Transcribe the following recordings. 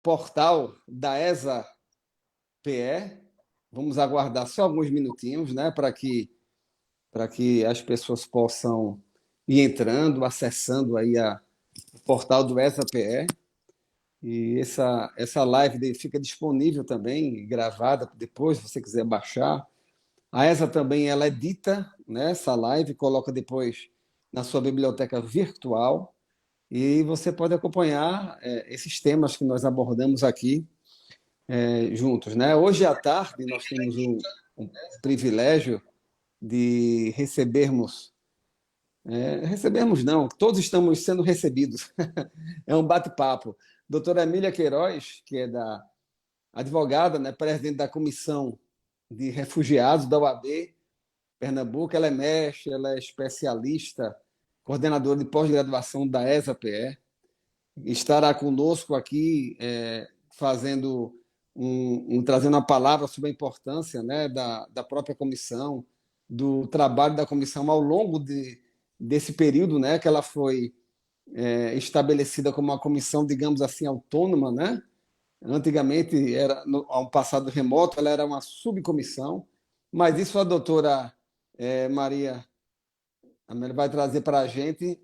portal da ESA-PE. Vamos aguardar só alguns minutinhos, né, para que as pessoas possam ir entrando, acessando aí o portal do ESA-PE. E essa live fica disponível também, gravada depois, se você quiser baixar. A ESA também ela edita, né, essa live, coloca depois na sua biblioteca virtual e você pode acompanhar esses temas que nós abordamos aqui juntos, né? Hoje à tarde nós temos o privilégio de recebermos não, todos estamos sendo recebidos. É um bate-papo. Doutora Emília Queiroz, que é da advogada, né, presidente da Comissão de Refugiados da OAB Pernambuco, ela é mestre, ela é especialista, coordenadora de pós-graduação da ESA-PE, estará conosco aqui fazendo trazendo uma palavra sobre a importância, né, da própria comissão, do trabalho da comissão ao longo desse período, né, que ela foi estabelecida como uma comissão, digamos assim, autônoma, né? Antigamente, há um passado remoto, ela era uma subcomissão, mas isso a doutora Maria Amélia vai trazer para a gente.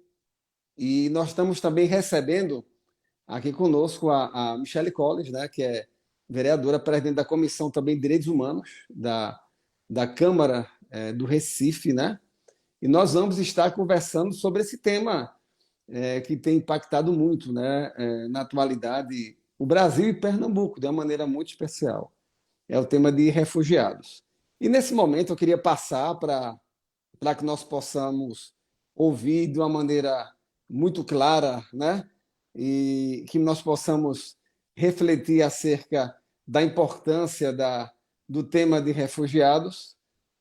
E nós estamos também recebendo aqui conosco a Michele Collins, né, que é vereadora, presidente da Comissão também de Direitos Humanos da Câmara do Recife, né? E nós vamos estar conversando sobre esse tema que tem impactado muito, né, na atualidade, o Brasil e Pernambuco, de uma maneira muito especial. É o tema de refugiados. E nesse momento eu queria passar para que nós possamos ouvir de uma maneira muito clara, né? E que nós possamos refletir acerca da importância do tema de refugiados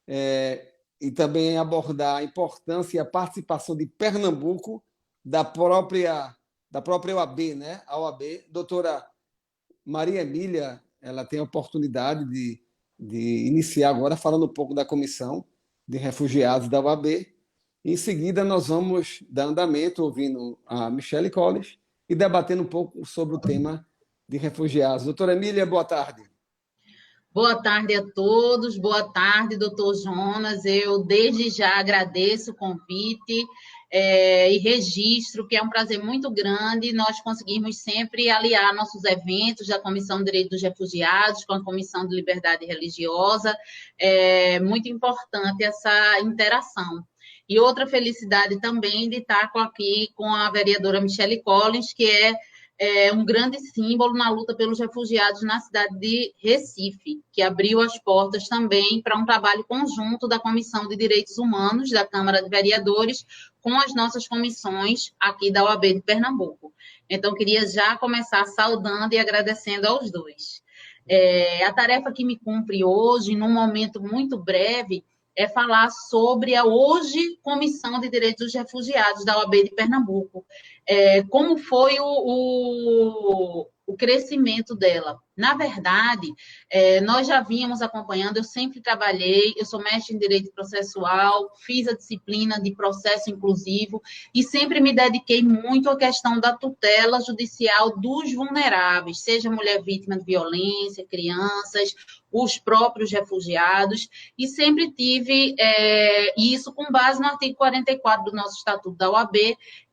e também abordar a importância e a participação de Pernambuco da própria OAB, né? A OAB, doutora Maria Emília, ela tem a oportunidade de iniciar agora falando um pouco da Comissão de Refugiados da OAB. Em seguida, nós vamos dar andamento ouvindo a Michele Collins e debatendo um pouco sobre o tema de refugiados. Doutora Emília, boa tarde. Boa tarde a todos, boa tarde, doutor Jonas. Eu desde já agradeço o convite e registro, que é um prazer muito grande nós conseguirmos sempre aliar nossos eventos da Comissão de Direitos dos Refugiados com a Comissão de Liberdade Religiosa. É muito importante essa interação. E outra felicidade também de estar aqui com a vereadora Michele Collins, que é um grande símbolo na luta pelos refugiados na cidade de Recife, que abriu as portas também para um trabalho conjunto da Comissão de Direitos Humanos da Câmara de Vereadores com as nossas comissões aqui da OAB de Pernambuco. Então, queria já começar saudando e agradecendo aos dois. A tarefa que me cumpre hoje, num momento muito breve, é falar sobre a hoje Comissão de Direitos dos Refugiados da OAB de Pernambuco. Como foi o crescimento dela. Na verdade, nós já vínhamos acompanhando, eu sempre trabalhei, eu sou mestre em Direito Processual, fiz a disciplina de Processo Inclusivo e sempre me dediquei muito à questão da tutela judicial dos vulneráveis, seja mulher vítima de violência, crianças, os próprios refugiados, e sempre tive isso com base no artigo 44 do nosso Estatuto da OAB,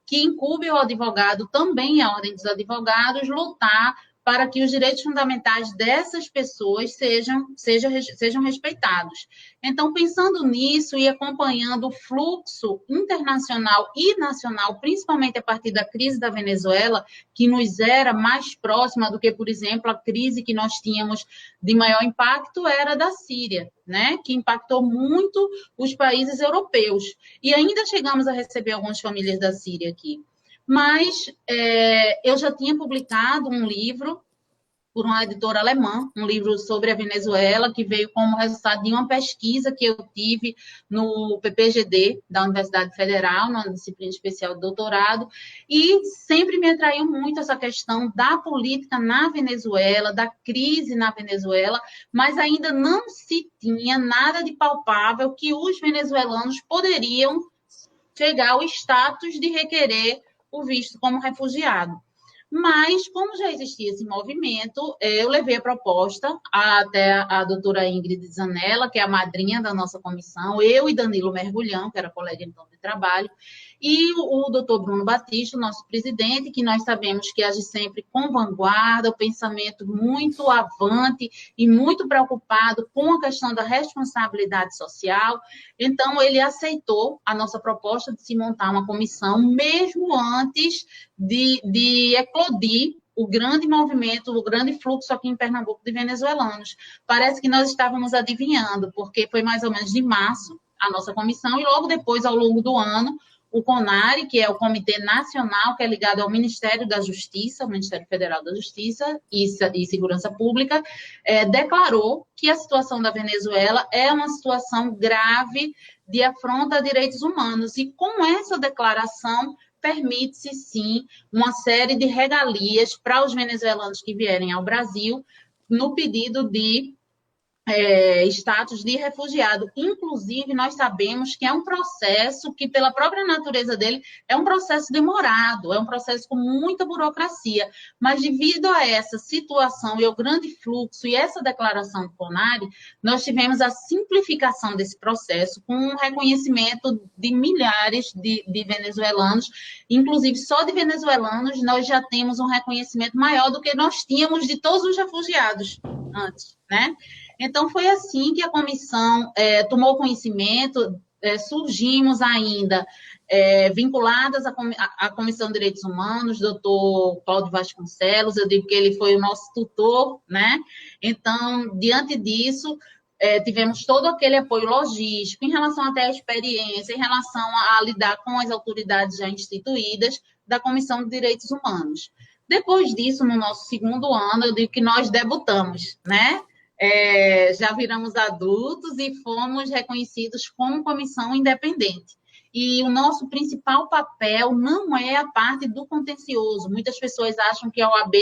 que incumbe ao advogado, também a Ordem dos Advogados, lutar para que os direitos fundamentais dessas pessoas sejam respeitados. Então, pensando nisso e acompanhando o fluxo internacional e nacional, principalmente a partir da crise da Venezuela, que nos era mais próxima do que, por exemplo, a crise que nós tínhamos de maior impacto era da Síria, né? Que impactou muito os países europeus. E ainda chegamos a receber algumas famílias da Síria aqui. Mas eu já tinha publicado um livro por uma editora alemã, um livro sobre a Venezuela, que veio como resultado de uma pesquisa que eu tive no PPGD, da Universidade Federal, na disciplina especial de doutorado, e sempre me atraiu muito essa questão da política na Venezuela, da crise na Venezuela, mas ainda não se tinha nada de palpável que os venezuelanos poderiam chegar ao status de requerer o visto como refugiado. Mas, como já existia esse movimento, eu levei a proposta até a doutora Ingrid Zanella, que é a madrinha da nossa comissão, eu e Danilo Mergulhão, que era colega então de trabalho, e o doutor Bruno Batista, o nosso presidente, que nós sabemos que age sempre com vanguarda, o pensamento muito avante e muito preocupado com a questão da responsabilidade social. Então, ele aceitou a nossa proposta de se montar uma comissão, mesmo antes de eclodir o grande movimento, o grande fluxo aqui em Pernambuco de venezuelanos. Parece que nós estávamos adivinhando, porque foi mais ou menos de março a nossa comissão, e logo depois, ao longo do ano, o CONARE, que é o Comitê Nacional, que é ligado ao Ministério da Justiça, o Ministério Federal da Justiça e Segurança Pública, declarou que a situação da Venezuela é uma situação grave de afronta a direitos humanos. E com essa declaração, permite-se, sim, uma série de regalias para os venezuelanos que vierem ao Brasil no pedido de status de refugiado. Inclusive, nós sabemos que é um processo que, pela própria natureza dele, é um processo demorado, é um processo com muita burocracia, mas devido a essa situação e ao grande fluxo e essa declaração do CONARE, nós tivemos a simplificação desse processo com um reconhecimento de milhares de venezuelanos, inclusive só de venezuelanos nós já temos um reconhecimento maior do que nós tínhamos de todos os refugiados antes, né? Então, foi assim que a comissão tomou conhecimento, surgimos ainda vinculadas à Comissão de Direitos Humanos, doutor Cláudio Vasconcelos, eu digo que ele foi o nosso tutor, né? Então, diante disso, tivemos todo aquele apoio logístico, em relação até à experiência, em relação a lidar com as autoridades já instituídas da Comissão de Direitos Humanos. Depois disso, no nosso segundo ano, eu digo que nós debutamos, né? Já viramos adultos e fomos reconhecidos como comissão independente. E o nosso principal papel não é a parte do contencioso. Muitas pessoas acham que a OAB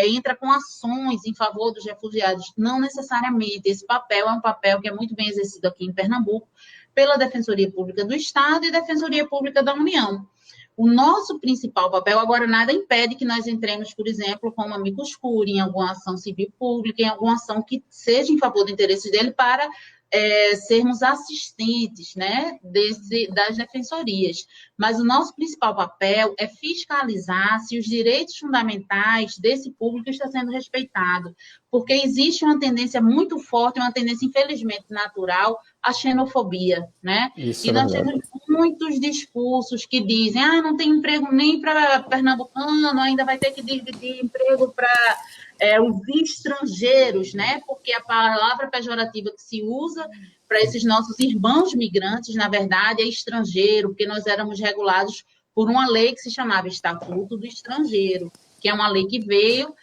entra com ações em favor dos refugiados. Não necessariamente. Esse papel é um papel que é muito bem exercido aqui em Pernambuco pela Defensoria Pública do Estado e Defensoria Pública da União. O nosso principal papel, agora, nada impede que nós entremos, por exemplo, como amicus curiae, em alguma ação civil pública, em alguma ação que seja em favor do interesse dele para sermos assistentes, né, das defensorias. Mas o nosso principal papel é fiscalizar se os direitos fundamentais desse público estão sendo respeitados, porque existe uma tendência muito forte, uma tendência, infelizmente, natural, à xenofobia, né? Isso e é nós verdade. temos muitos discursos que dizem não tem emprego nem para pernambucano, ainda vai ter que dividir emprego para os estrangeiros, né? Porque a palavra pejorativa que se usa para esses nossos irmãos migrantes, na verdade, é estrangeiro, porque nós éramos regulados por uma lei que se chamava Estatuto do Estrangeiro, que é uma lei que veio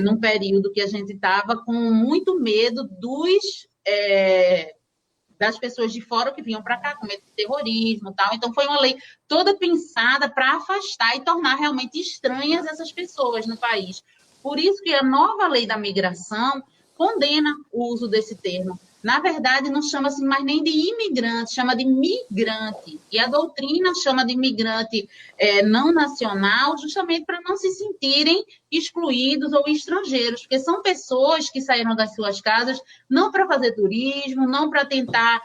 num período que a gente estava com muito medo das pessoas de fora que vinham para cá com medo de terrorismo e tal. Então, foi uma lei toda pensada para afastar e tornar realmente estranhas essas pessoas no país. Por isso que a nova lei da migração condena o uso desse termo. Na verdade, não chama-se mais nem de imigrante, chama de migrante. E a doutrina chama de imigrante não nacional, justamente para não se sentirem excluídos ou estrangeiros, porque são pessoas que saíram das suas casas não para fazer turismo, não para tentar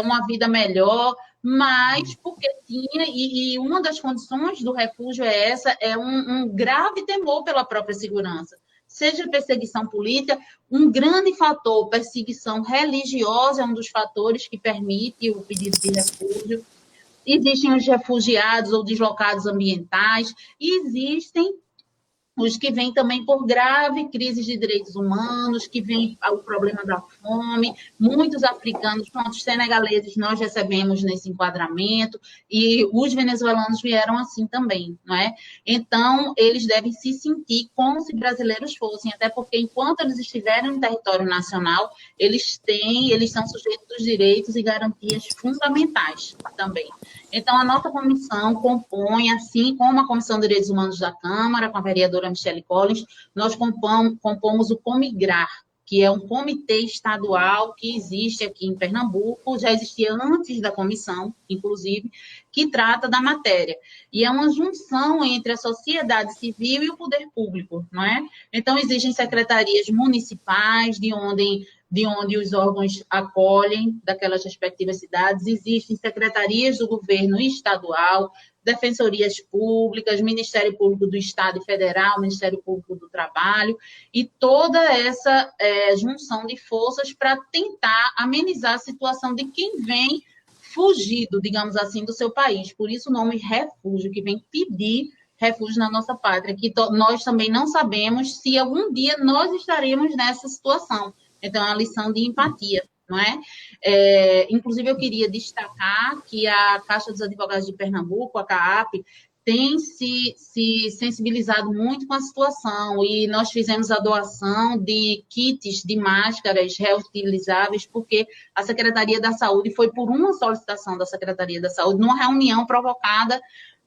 uma vida melhor, mas porque tinha, e uma das condições do refúgio é um grave temor pela própria segurança. Seja perseguição política, um grande fator, perseguição religiosa é um dos fatores que permite o pedido de refúgio. Existem os refugiados ou deslocados ambientais, e existem os que vêm também por grave crise de direitos humanos, que vem o problema da fome, muitos africanos, quantos senegaleses nós recebemos nesse enquadramento, e os venezuelanos vieram assim também, não é? Então, eles devem se sentir como se brasileiros fossem, até porque enquanto eles estiverem no território nacional, eles são sujeitos dos direitos e garantias fundamentais também. Então, a nossa comissão compõe, assim como a Comissão de Direitos Humanos da Câmara, com a vereadora Michele Collins, nós compomos o COMIGRAR, que é um comitê estadual que existe aqui em Pernambuco, já existia antes da comissão, inclusive, que trata da matéria. E é uma junção entre a sociedade civil e o poder público, não é? Então, existem secretarias municipais, de onde os órgãos acolhem daquelas respectivas cidades, existem secretarias do governo estadual, defensorias públicas, Ministério Público do Estado e Federal, Ministério Público do Trabalho, e toda essa junção de forças para tentar amenizar a situação de quem vem fugido, digamos assim, do seu país. Por isso o nome refúgio, que vem pedir refúgio na nossa pátria, que nós também não sabemos se algum dia nós estaremos nessa situação. Então, é uma lição de empatia, não é? Inclusive, eu queria destacar que a Caixa dos Advogados de Pernambuco, a CAAP, tem se sensibilizado muito com a situação e nós fizemos a doação de kits de máscaras reutilizáveis, porque a Secretaria da Saúde foi por uma solicitação da Secretaria da Saúde, numa reunião provocada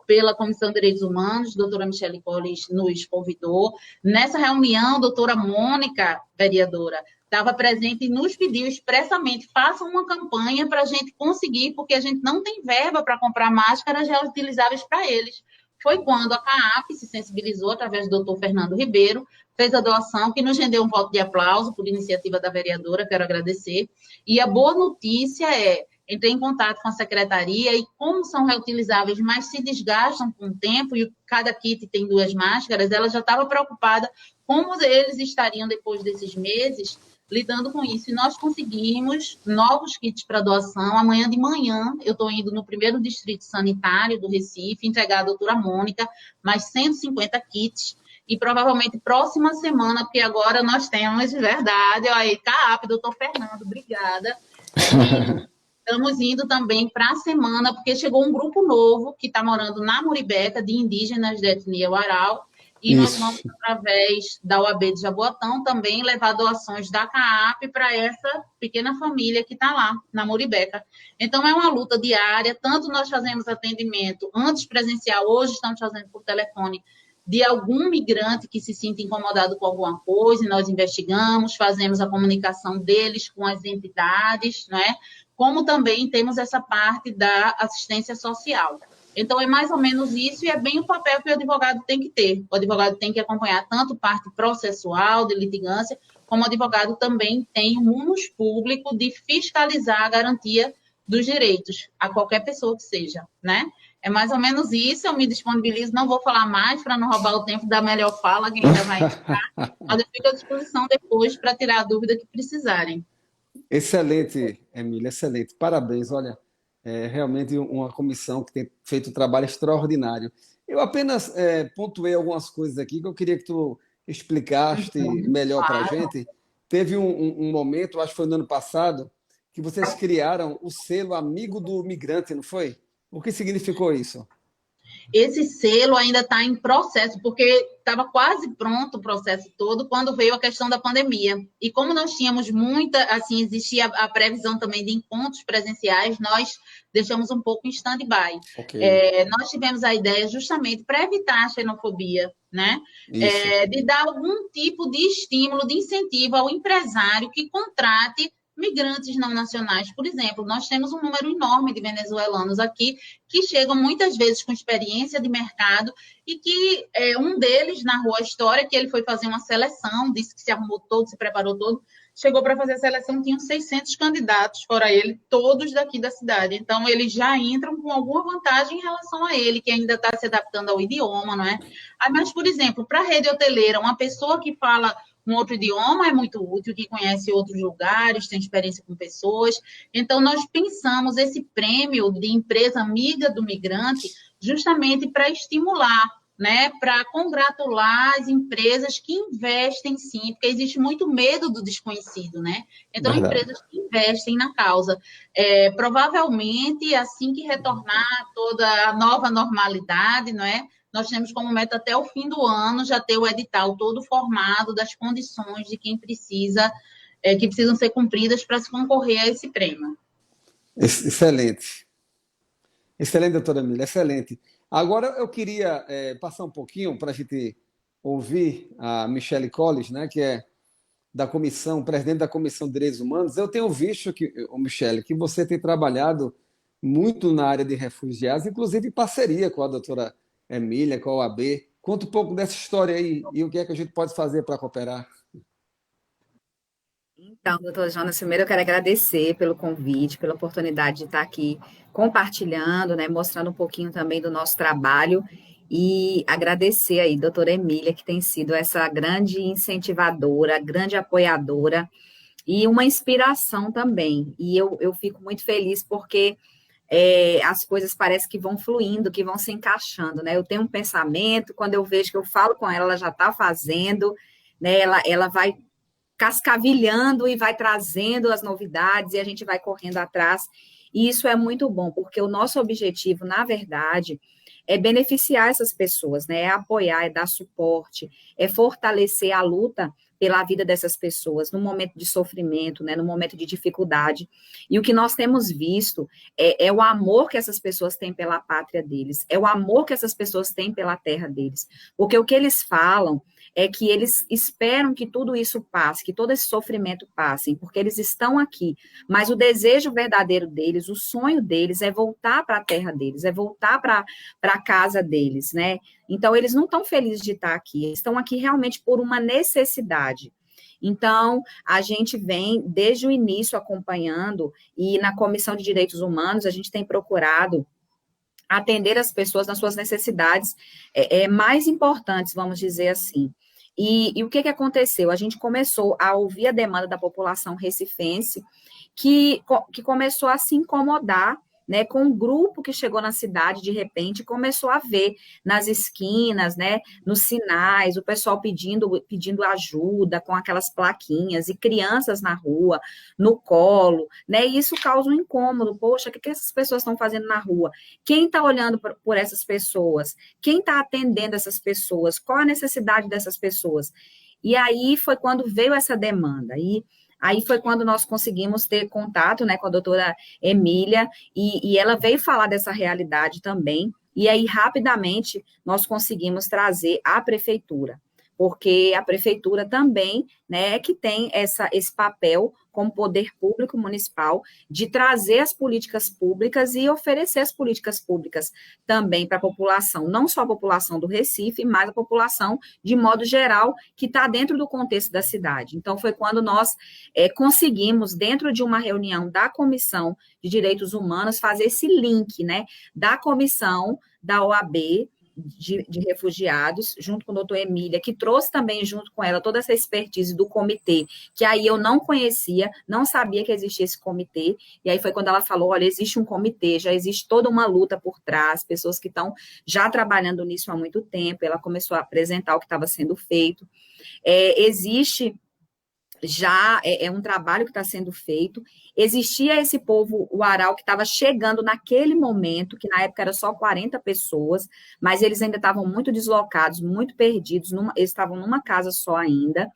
pela Comissão de Direitos Humanos, a doutora Michele Colles nos convidou. Nessa reunião, a doutora Mônica, vereadora, estava presente e nos pediu expressamente, façam uma campanha para a gente conseguir, porque a gente não tem verba para comprar máscaras reutilizáveis para eles. Foi quando a CAAP se sensibilizou, através do doutor Fernando Ribeiro, fez a doação, que nos rendeu um voto de aplauso por iniciativa da vereadora, quero agradecer. E a boa notícia é, entrei em contato com a secretaria e como são reutilizáveis, mas se desgastam com o tempo e cada kit tem 2 máscaras, ela já estava preocupada como eles estariam depois desses meses lidando com isso. E nós conseguimos novos kits para doação. Amanhã de manhã, eu estou indo no primeiro distrito sanitário do Recife, entregar à doutora Mônica mais 150 kits. E provavelmente próxima semana, porque agora nós temos, de verdade, aí, CAAP, doutor Fernando, obrigada. Estamos indo também para a semana, porque chegou um grupo novo que está morando na Muribeca, de indígenas de etnia Uarau, e nós vamos, através da OAB de Jaboatão, também levar doações da CAAP para essa pequena família que está lá, na Muribeca. Então, é uma luta diária, tanto nós fazemos atendimento antes presencial, hoje estamos fazendo por telefone, de algum migrante que se sinta incomodado com alguma coisa, e nós investigamos, fazemos a comunicação deles com as entidades, não é? Como também temos essa parte da assistência social. Então, é mais ou menos isso, e é bem o papel que o advogado tem que ter. O advogado tem que acompanhar tanto parte processual, de litigância, como o advogado também tem um ônus público de fiscalizar a garantia dos direitos, a qualquer pessoa que seja, né? É mais ou menos isso, eu me disponibilizo, não vou falar mais para não roubar o tempo da melhor fala, que ainda vai entrar, mas eu fico à disposição depois para tirar a dúvida que precisarem. Excelente, Emília, excelente. Parabéns. Olha, é realmente uma comissão que tem feito um trabalho extraordinário. Eu apenas pontuei algumas coisas aqui que eu queria que tu explicaste melhor para a Claro. gente. Teve um momento, acho que foi no ano passado, que vocês criaram o selo Amigo do Migrante, não foi? O que significou isso? Esse selo ainda está em processo, porque estava quase pronto o processo todo quando veio a questão da pandemia. E como nós tínhamos muita, assim, existia a previsão também de encontros presenciais, nós deixamos um pouco em stand-by. Ok, Nós tivemos a ideia justamente para evitar a xenofobia, né? isso. De dar algum tipo de estímulo, de incentivo ao empresário que contrate migrantes não nacionais. Por exemplo, nós temos um número enorme de venezuelanos aqui que chegam muitas vezes com experiência de mercado e que um deles narrou a história que ele foi fazer uma seleção, disse que se arrumou todo, se preparou todo, chegou para fazer a seleção, tinham 600 candidatos, fora ele, todos daqui da cidade. Então, eles já entram com alguma vantagem em relação a ele, que ainda está se adaptando ao idioma, não é? Mas, por exemplo, para a rede hoteleira, uma pessoa que fala um outro idioma é muito útil, que conhece outros lugares, tem experiência com pessoas. Então, nós pensamos esse prêmio de empresa amiga do migrante justamente para estimular, né, para congratular as empresas que investem sim, porque existe muito medo do desconhecido, né? Então, Verdade. empresas que investem na causa. Provavelmente, assim que retornar toda a nova normalidade, não é? Nós temos como meta até o fim do ano já ter o edital todo formado das condições de quem precisa, que precisam ser cumpridas para se concorrer a esse prêmio. Excelente. Excelente, doutora Emília, excelente. Agora eu queria passar um pouquinho para a gente ouvir a Michele Colles, né, que é da comissão, presidente da Comissão de Direitos Humanos, eu tenho visto que, ô Michele, que você tem trabalhado muito na área de refugiados, inclusive em parceria com a doutora Emília, com a OAB. Conta um pouco dessa história aí e o que é que a gente pode fazer para cooperar. Então, doutor Jonas, primeiro eu quero agradecer pelo convite, pela oportunidade de estar aqui compartilhando, né, mostrando um pouquinho também do nosso trabalho e agradecer aí, doutora Emília, que tem sido essa grande incentivadora, grande apoiadora e uma inspiração também. E eu fico muito feliz porque as coisas parecem que vão fluindo, que vão se encaixando, né? Eu tenho um pensamento, quando eu vejo que eu falo com ela, ela já está fazendo, né? Ela vai cascavilhando e vai trazendo as novidades e a gente vai correndo atrás. E isso é muito bom, porque o nosso objetivo, na verdade, é beneficiar essas pessoas, né? É apoiar, é dar suporte, é fortalecer a luta pela vida dessas pessoas no momento de sofrimento, né? No momento de dificuldade. E o que nós temos visto é o amor que essas pessoas têm pela pátria deles, é o amor que essas pessoas têm pela terra deles. Porque o que eles falam é que eles esperam que tudo isso passe, que todo esse sofrimento passe, porque eles estão aqui. Mas o desejo verdadeiro deles, o sonho deles é voltar para a terra deles, é voltar para a casa deles, né? Então, eles não estão felizes de estar aqui, eles estão aqui realmente por uma necessidade. Então, a gente vem desde o início acompanhando, e na Comissão de Direitos Humanos, a gente tem procurado atender as pessoas nas suas necessidades mais importantes, vamos dizer assim. E o que aconteceu? A gente começou a ouvir a demanda da população recifense, que começou a se incomodar, né, com um grupo que chegou na cidade, de repente, começou a ver nas esquinas, né, nos sinais, o pessoal pedindo ajuda com aquelas plaquinhas, e crianças na rua, no colo, né, e isso causa um incômodo. Poxa, o que essas pessoas estão fazendo na rua? Quem está olhando por essas pessoas? Quem está atendendo essas pessoas? Qual a necessidade dessas pessoas? E aí foi quando veio essa demanda. E aí foi quando nós conseguimos ter contato, né, com a doutora Emília, e ela veio falar dessa realidade também. E aí, rapidamente, nós conseguimos trazer a prefeitura, porque a prefeitura também, né, é que tem esse papel como poder público municipal de trazer as políticas públicas e oferecer as políticas públicas também para a população, não só a população do Recife, mas a população de modo geral que está dentro do contexto da cidade. Então, foi quando nós conseguimos, dentro de uma reunião da Comissão de Direitos Humanos, fazer esse link, né, da comissão da OAB, de refugiados, junto com o doutor Emília, que trouxe também junto com ela toda essa expertise do comitê, que aí eu não conhecia, não sabia que existia esse comitê, e aí foi quando ela falou, olha, existe um comitê, já existe toda uma luta por trás, pessoas que estão já trabalhando nisso há muito tempo, ela começou a apresentar o que estava sendo feito. Existe já um trabalho que está sendo feito. Existia esse povo Uarau que estava chegando naquele momento, que na época era só 40 pessoas, mas eles ainda estavam muito deslocados, muito perdidos, eles estavam numa casa só ainda,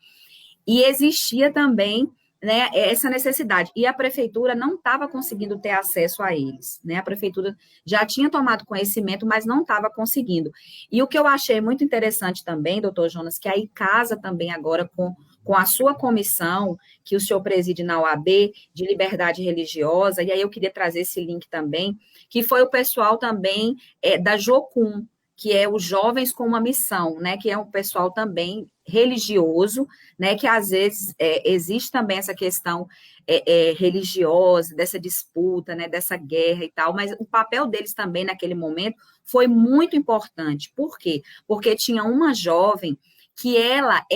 e existia também, né, essa necessidade, e a prefeitura não estava conseguindo ter acesso a eles, né, a prefeitura já tinha tomado conhecimento, mas não estava conseguindo. E o que eu achei muito interessante também, doutor Jonas, que aí casa também agora com a sua comissão, que o senhor preside na OAB, de liberdade religiosa, e aí eu queria trazer esse link também, que foi o pessoal também da Jocum, que é os Jovens com uma Missão, né, que é um pessoal também religioso, né, que às vezes existe também essa questão religiosa, dessa disputa, né, dessa guerra e tal, mas o papel deles também naquele momento foi muito importante. Por quê? Porque tinha uma jovem que ela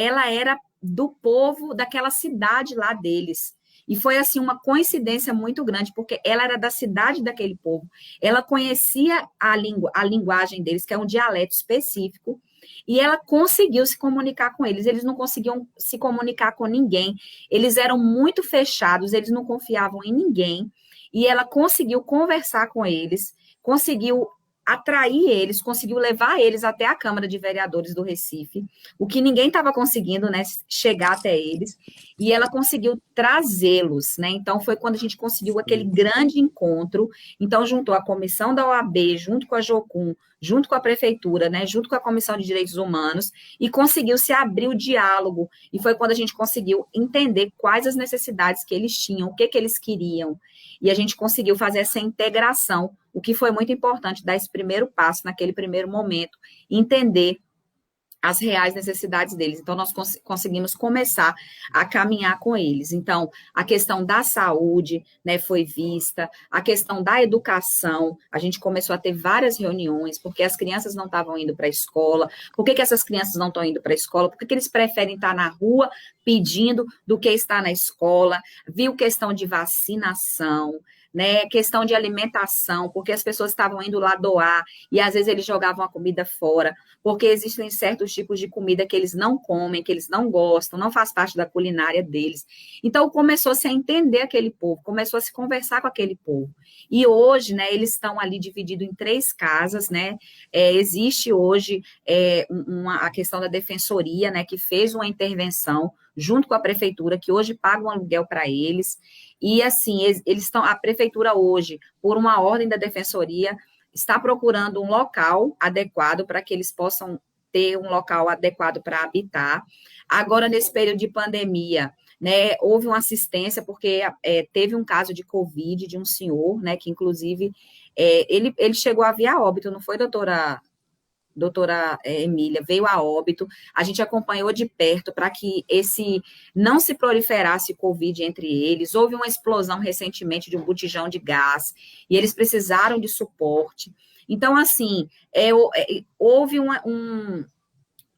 era do povo daquela cidade lá deles. E foi, assim, uma coincidência muito grande, porque ela era da cidade daquele povo, ela conhecia a linguagem deles, que é um dialeto específico, e ela conseguiu se comunicar com eles não conseguiam se comunicar com ninguém, eles eram muito fechados, eles não confiavam em ninguém, e ela conseguiu conversar com eles, conseguiu atrair eles, conseguiu levar eles até a Câmara de Vereadores do Recife, o que ninguém estava conseguindo, né, chegar até eles, e ela conseguiu trazê-los, né, então foi quando a gente conseguiu aquele grande encontro, então juntou a comissão da OAB, junto com a Jocum, junto com a prefeitura, né, junto com a Comissão de Direitos Humanos, e conseguiu se abrir o diálogo, e foi quando a gente conseguiu entender quais as necessidades que eles tinham, o que eles queriam, e a gente conseguiu fazer essa integração, o que foi muito importante, dar esse primeiro passo, naquele primeiro momento, entender as reais necessidades deles. Então, nós conseguimos começar a caminhar com eles. Então, a questão da saúde, né, foi vista, a questão da educação, a gente começou a ter várias reuniões, porque as crianças não estavam indo para a escola, por que essas crianças não estão indo para a escola, por que eles preferem estar na rua pedindo do que estar na escola, viu questão de vacinação, né, questão de alimentação, porque as pessoas estavam indo lá doar, e às vezes eles jogavam a comida fora, porque existem certos tipos de comida que eles não comem, que eles não gostam, não faz parte da culinária deles. Então, começou-se a entender aquele povo, começou a se conversar com aquele povo. E hoje, né, eles estão ali divididos em 3 casas, né, existe hoje a questão da defensoria, né, que fez uma intervenção junto com a prefeitura, que hoje paga um aluguel para eles, e assim, eles estão, a prefeitura hoje, por uma ordem da defensoria, está procurando um local adequado para que eles possam ter um local adequado para habitar. Agora, nesse período de pandemia, né, houve uma assistência, porque teve um caso de Covid de um senhor, né, que inclusive, ele chegou a vir a óbito, não foi, doutora Emília, veio a óbito, a gente acompanhou de perto para que não se proliferasse Covid entre eles, houve uma explosão recentemente de um botijão de gás, e eles precisaram de suporte. Então, assim, houve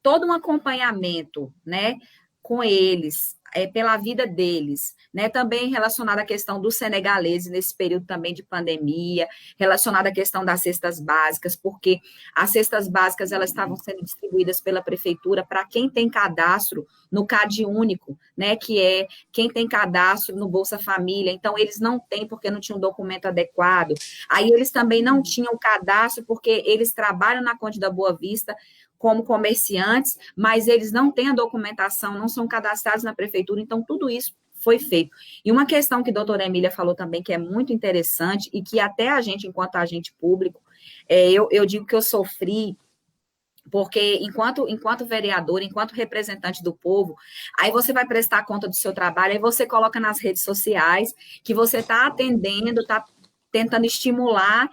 todo um acompanhamento, né, com eles, pela vida deles, né, também relacionado à questão dos senegaleses nesse período também de pandemia, relacionado à questão das cestas básicas, porque as cestas básicas, elas estavam sendo distribuídas pela prefeitura para quem tem cadastro no Cade Único, né, que é quem tem cadastro no Bolsa Família, então eles não têm porque não tinham um documento adequado, aí eles também não tinham cadastro porque eles trabalham na Conde da Boa Vista como comerciantes, mas eles não têm a documentação, não são cadastrados na prefeitura, então tudo isso foi feito. E uma questão que a doutora Emília falou também, que é muito interessante, e que até a gente, enquanto agente público, eu digo que eu sofri, porque enquanto vereador, enquanto representante do povo, aí você vai prestar conta do seu trabalho, aí você coloca nas redes sociais que você está atendendo, está tentando estimular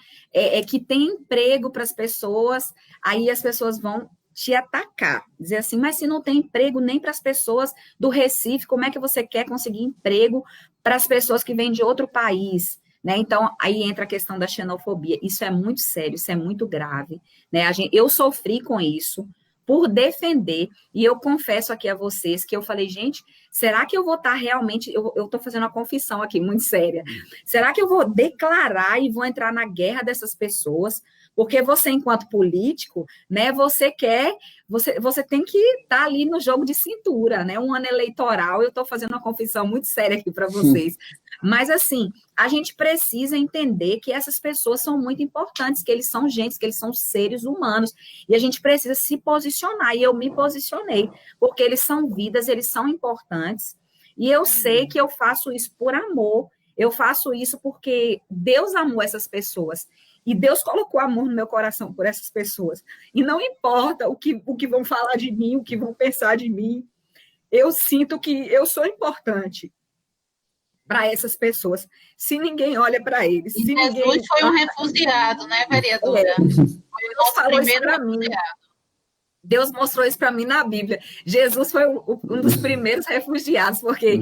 que tem emprego para as pessoas, aí as pessoas vão te atacar, dizer assim, mas se não tem emprego nem para as pessoas do Recife, como é que você quer conseguir emprego para as pessoas que vêm de outro país? Né? Então, aí entra a questão da xenofobia, isso é muito sério, isso é muito grave, né? Eu sofri com isso, por defender, e eu confesso aqui a vocês que eu falei, gente, será que eu vou estar realmente, eu estou fazendo uma confissão aqui, muito séria, será que eu vou declarar e vou entrar na guerra dessas pessoas? Porque você, enquanto político, né, você tem que estar ali no jogo de cintura, né, um ano eleitoral, eu estou fazendo uma confissão muito séria aqui para vocês, mas assim, a gente precisa entender que essas pessoas são muito importantes, que eles são gente, que eles são seres humanos, e a gente precisa se posicionar, e eu me posicionei, porque eles são vidas, eles são importantes, e eu sei que eu faço isso por amor, eu faço isso porque Deus amou essas pessoas, e Deus colocou amor no meu coração por essas pessoas, e não importa o que vão falar de mim, o que vão pensar de mim, eu sinto que eu sou importante para essas pessoas, se ninguém olha para eles. Se Jesus foi um refugiado, né, vereadora? Foi o nosso primeiro refugiado. Deus mostrou isso para mim na Bíblia. Jesus foi um dos primeiros refugiados, porque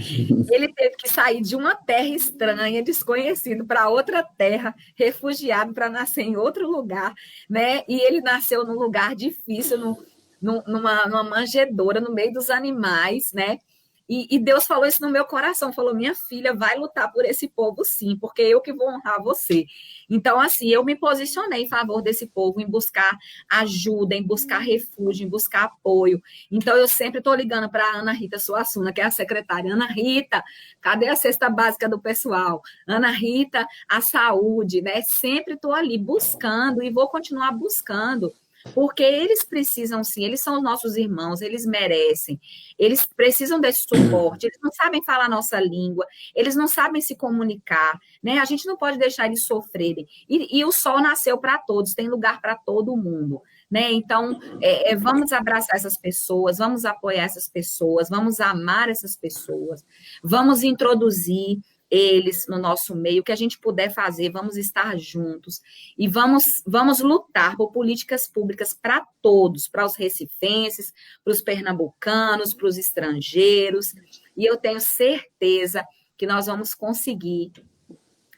ele teve que sair de uma terra estranha, desconhecido, para outra terra, refugiado para nascer em outro lugar, né? E ele nasceu num lugar difícil, numa manjedoura, no meio dos animais, né? E Deus falou isso no meu coração, falou, minha filha, vai lutar por esse povo sim, porque eu que vou honrar você. Então, assim, eu me posicionei em favor desse povo, em buscar ajuda, em buscar refúgio, em buscar apoio. Então, eu sempre estou ligando para a Ana Rita Suassuna, que é a secretária. Ana Rita, cadê a cesta básica do pessoal? Ana Rita, a saúde, né? Sempre estou ali buscando e vou continuar buscando, porque eles precisam sim, eles são os nossos irmãos, eles merecem, eles precisam desse suporte, eles não sabem falar a nossa língua, eles não sabem se comunicar, né? A gente não pode deixar eles sofrerem. E o sol nasceu para todos, tem lugar para todo mundo, né? Então, vamos abraçar essas pessoas, vamos apoiar essas pessoas, vamos amar essas pessoas, vamos introduzir eles no nosso meio, o que a gente puder fazer, vamos estar juntos e vamos lutar por políticas públicas para todos, para os recifenses, para os pernambucanos, para os estrangeiros, e eu tenho certeza que nós vamos conseguir,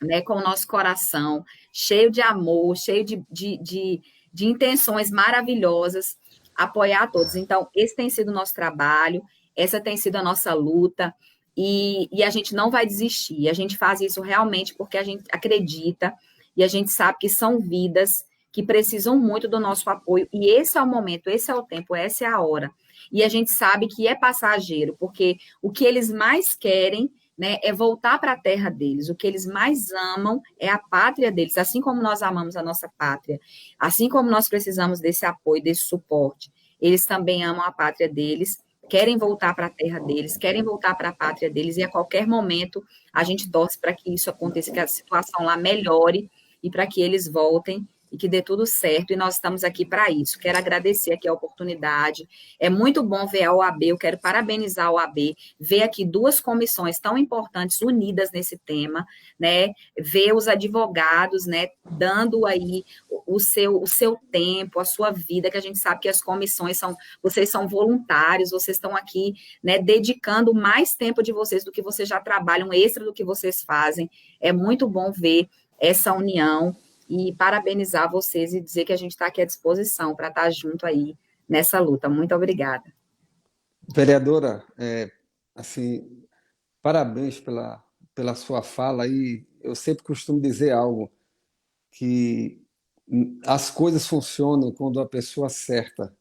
né, com o nosso coração cheio de amor, cheio de intenções maravilhosas, apoiar todos. Então, esse tem sido o nosso trabalho, essa tem sido a nossa luta, e a gente não vai desistir. A gente faz isso realmente porque a gente acredita e a gente sabe que são vidas que precisam muito do nosso apoio, e esse é o momento, esse é o tempo, essa é a hora. E a gente sabe que é passageiro, porque o que eles mais querem, né, é voltar para a terra deles. O que eles mais amam é a pátria deles, assim como nós amamos a nossa pátria, assim como nós precisamos desse apoio, desse suporte. Eles também amam a pátria deles, querem voltar para a terra deles, querem voltar para a pátria deles, e a qualquer momento a gente torce para que isso aconteça, que a situação lá melhore e para que eles voltem e que dê tudo certo, e nós estamos aqui para isso. Quero agradecer aqui a oportunidade, é muito bom ver a OAB, eu quero parabenizar a OAB, ver aqui duas comissões tão importantes unidas nesse tema, né, ver os advogados, né, dando aí o seu tempo, a sua vida, que a gente sabe que as comissões vocês são voluntários, vocês estão aqui, né, dedicando mais tempo de vocês do que vocês já trabalham, extra do que vocês fazem, é muito bom ver essa união, e parabenizar vocês e dizer que a gente está aqui à disposição para estar junto aí nessa luta. Muito obrigada. Vereadora, assim, parabéns pela sua fala, e eu sempre costumo dizer algo, que as coisas funcionam quando a pessoa certa,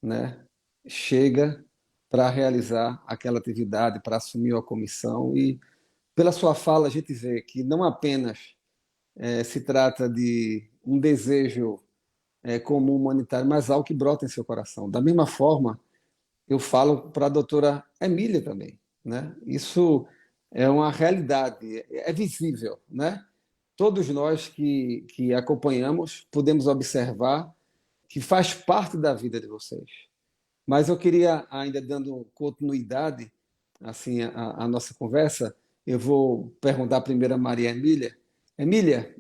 né, chega para realizar aquela atividade, para assumir a comissão, e pela sua fala a gente vê que não apenas se trata de um desejo comum humanitário, mas algo que brota em seu coração. Da mesma forma, eu falo para a doutora Emília também, né? Isso é uma realidade, é visível, né? Todos nós que acompanhamos podemos observar que faz parte da vida de vocês. Mas eu queria, ainda dando continuidade assim a nossa conversa, eu vou perguntar primeiro a Maria Emília. Emília,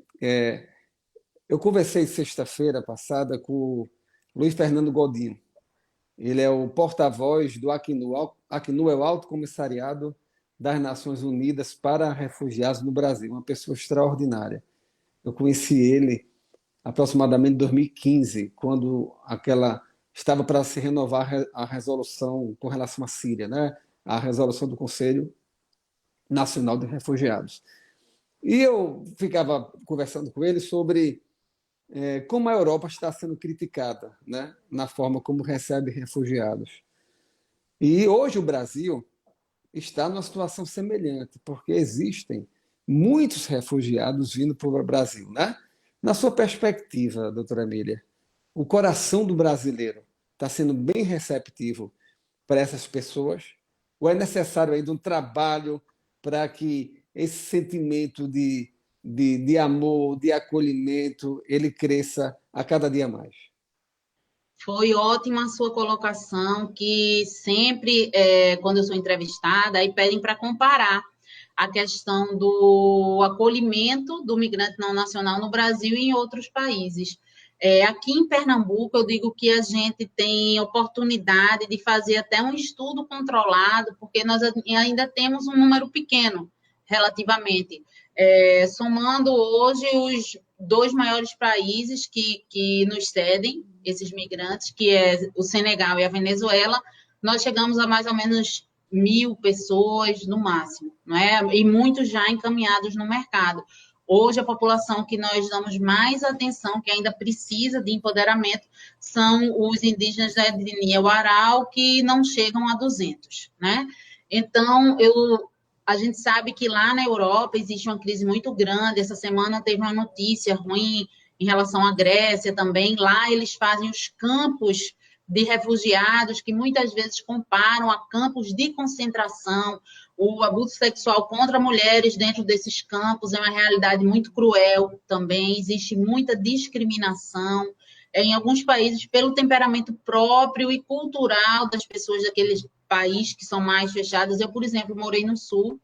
eu conversei sexta-feira passada com o Luiz Fernando Godinho. Ele é o porta-voz do Acnur. Acnur é o Alto Comissariado das Nações Unidas para Refugiados no Brasil, uma pessoa extraordinária. Eu conheci ele aproximadamente em 2015, quando estava para se renovar a resolução com relação à Síria, né? A resolução do Conselho Nacional de Refugiados. E eu ficava conversando com ele sobre como a Europa está sendo criticada, né, na forma como recebe refugiados. E hoje o Brasil está numa situação semelhante, porque existem muitos refugiados vindo para o Brasil, né? Na sua perspectiva, doutora Emília, o coração do brasileiro está sendo bem receptivo para essas pessoas? Ou é necessário ainda um trabalho para que esse sentimento de amor, de acolhimento, ele cresça a cada dia mais? Foi ótima a sua colocação, que sempre, quando eu sou entrevistada, aí pedem para comparar a questão do acolhimento do migrante não nacional no Brasil e em outros países. Aqui em Pernambuco, eu digo que a gente tem oportunidade de fazer até um estudo controlado, porque nós ainda temos um número pequeno, relativamente. Somando hoje os dois maiores países que nos cedem esses migrantes, que é o Senegal e a Venezuela, nós chegamos a mais ou menos 1.000 pessoas no máximo, não é? E muitos já encaminhados no mercado. Hoje, a população que nós damos mais atenção, que ainda precisa de empoderamento, são os indígenas da etnia Warau, que não chegam a 200, né? Então, a gente sabe que lá na Europa existe uma crise muito grande. Essa semana teve uma notícia ruim em relação à Grécia também. Lá eles fazem os campos de refugiados, que muitas vezes comparam a campos de concentração. O abuso sexual contra mulheres dentro desses campos é uma realidade muito cruel também. Existe muita discriminação em alguns países pelo temperamento próprio e cultural das pessoas daqueles países que são mais fechadas. Eu, por exemplo, morei no Sul,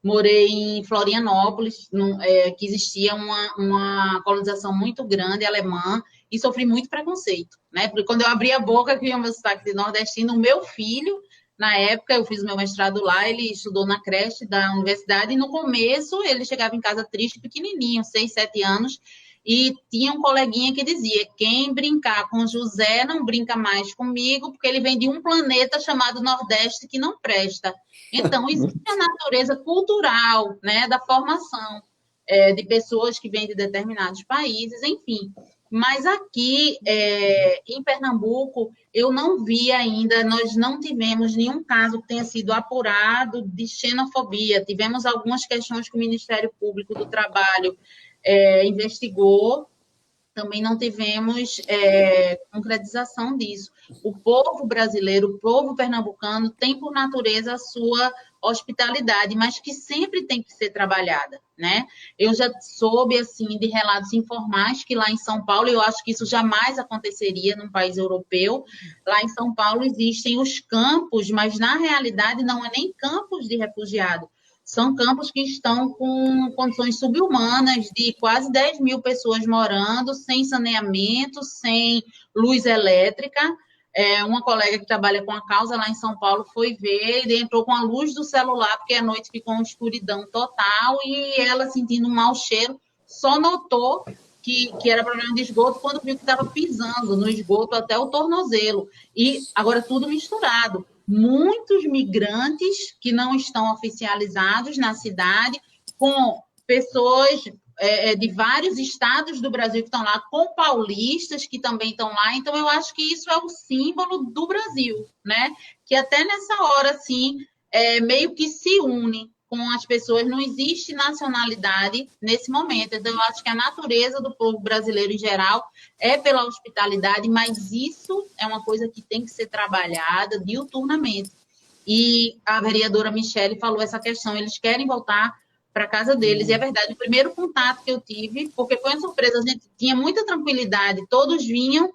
morei em Florianópolis, que existia uma colonização muito grande alemã, e sofri muito preconceito, né? Porque quando eu abri a boca, que ia o meu sotaque de nordestino, o meu filho, na época, eu fiz meu mestrado lá, ele estudou na creche da universidade, e no começo ele chegava em casa triste, pequenininho, 6, 7 anos, e tinha um coleguinha que dizia: quem brincar com José não brinca mais comigo, porque ele vem de um planeta chamado Nordeste que não presta. Então, existe a natureza cultural, né, da formação de pessoas que vêm de determinados países, enfim. Mas aqui, em Pernambuco, eu não vi ainda, nós não tivemos nenhum caso que tenha sido apurado de xenofobia. Tivemos algumas questões que o Ministério Público do Trabalho investigou, também não tivemos concretização disso. O povo brasileiro, o povo pernambucano, tem por natureza a sua hospitalidade, mas que sempre tem que ser trabalhada, né? Eu já soube, assim, de relatos informais que lá em São Paulo, eu acho que isso jamais aconteceria num país europeu, lá em São Paulo existem os campos, mas na realidade não é nem campos de refugiado, são campos que estão com condições subhumanas, de quase 10.000 pessoas morando, sem saneamento, sem luz elétrica. Uma colega que trabalha com a causa lá em São Paulo foi ver e entrou com a luz do celular, porque à noite ficou uma escuridão total, e ela, sentindo um mau cheiro, só notou que era problema de esgoto quando viu que estava pisando no esgoto até o tornozelo. E agora tudo misturado. Muitos migrantes que não estão oficializados na cidade, com pessoas de vários estados do Brasil que estão lá, com paulistas que também estão lá. Então, eu acho que isso é o símbolo do Brasil, né? Que até nessa hora, assim, meio que se une com as pessoas, não existe nacionalidade nesse momento. Então, eu acho que a natureza do povo brasileiro em geral é pela hospitalidade, mas isso é uma coisa que tem que ser trabalhada diuturnamente. E a vereadora Michele falou essa questão, eles querem voltar para a casa deles, e é verdade, o primeiro contato que eu tive, porque foi uma surpresa, a gente tinha muita tranquilidade, todos vinham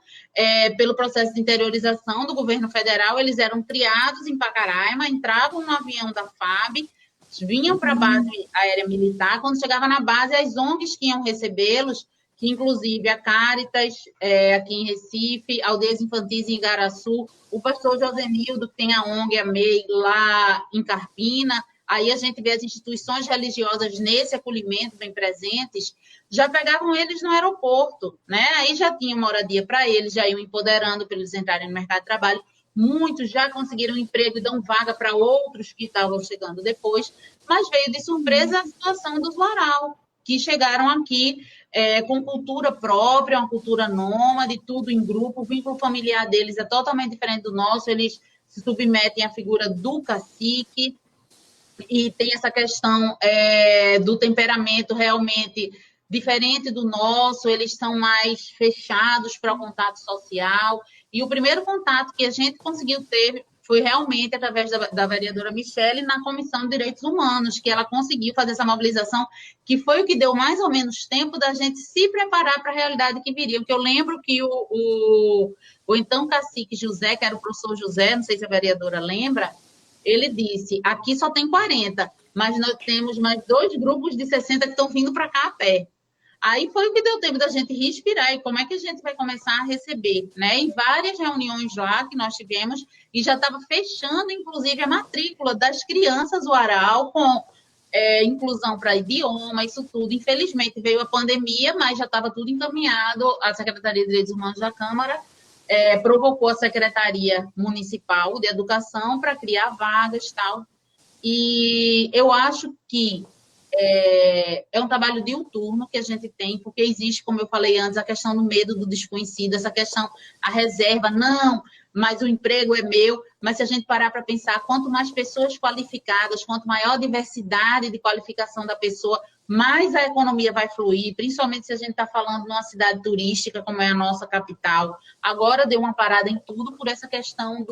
pelo processo de interiorização do governo federal, eles eram criados em Pacaraima, entravam no avião da FAB, vinham para a base aérea militar. Quando chegava na base, as ONGs que iam recebê-los, que inclusive a Caritas, aqui em Recife, Aldeias Infantis em Igaraçu, o pastor Josenildo, que tem a ONG, a MEI, lá em Carpina, aí a gente vê as instituições religiosas nesse acolhimento bem presentes, já pegavam eles no aeroporto, né? Aí já tinha moradia para eles, já iam empoderando para eles entrarem no mercado de trabalho. Muitos já conseguiram emprego e dão vaga para outros que estavam chegando depois, mas veio de surpresa a situação dos Warau, que chegaram aqui com cultura própria, uma cultura nômade, tudo em grupo, o vínculo familiar deles é totalmente diferente do nosso, eles se submetem à figura do cacique, e tem essa questão do temperamento realmente diferente do nosso, eles são mais fechados para o contato social, e o primeiro contato que a gente conseguiu ter foi realmente através da vereadora Michele na Comissão de Direitos Humanos, que ela conseguiu fazer essa mobilização, que foi o que deu mais ou menos tempo da gente se preparar para a realidade que viria, porque eu lembro que o então cacique José, que era o professor José, não sei se a vereadora lembra, ele disse, aqui só tem 40, mas nós temos mais 2 grupos de 60 que estão vindo para cá a pé. Aí foi o que deu tempo da gente respirar e como é que a gente vai começar a receber, né? Em várias reuniões lá que nós tivemos, e já estava fechando, inclusive, a matrícula das crianças Warau com inclusão para idioma, isso tudo. Infelizmente, veio a pandemia, mas já estava tudo encaminhado. A Secretaria de Direitos Humanos da Câmara provocou a Secretaria Municipal de Educação para criar vagas e tal. E eu acho que é um trabalho diuturno que a gente tem, porque existe, como eu falei antes, a questão do medo do desconhecido, essa questão, a reserva, não, mas o emprego é meu. Mas se a gente parar para pensar, quanto mais pessoas qualificadas, quanto maior a diversidade de qualificação da pessoa, mais a economia vai fluir, principalmente se a gente está falando numa cidade turística, como é a nossa capital. Agora deu uma parada em tudo por essa questão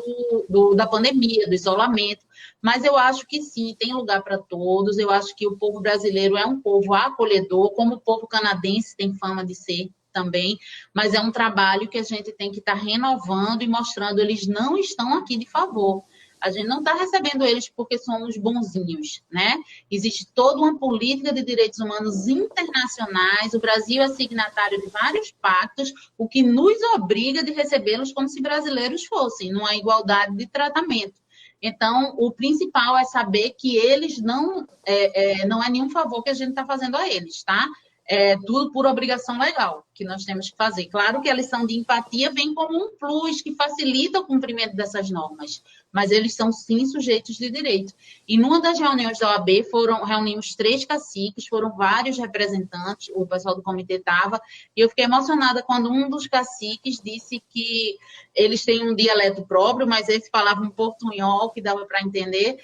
da pandemia, do isolamento. Mas eu acho que sim, tem lugar para todos. Eu acho que o povo brasileiro é um povo acolhedor, como o povo canadense tem fama de ser também, mas é um trabalho que a gente tem que estar renovando e mostrando, eles não estão aqui de favor. A gente não está recebendo eles porque somos bonzinhos, né? Existe toda uma política de direitos humanos internacionais, o Brasil é signatário de vários pactos, o que nos obriga de recebê-los como se brasileiros fossem, numa igualdade de tratamento. Então, o principal é saber que eles não é nenhum favor que a gente está fazendo a eles, tá? É tudo por obrigação legal que nós temos que fazer. Claro que a lição de empatia vem como um plus que facilita o cumprimento dessas normas, mas eles são sim sujeitos de direito. E numa das reuniões da OAB reunimos 3 caciques, foram vários representantes, o pessoal do comitê estava, e eu fiquei emocionada quando um dos caciques disse que eles têm um dialeto próprio, mas eles falavam um portunhol que dava para entender.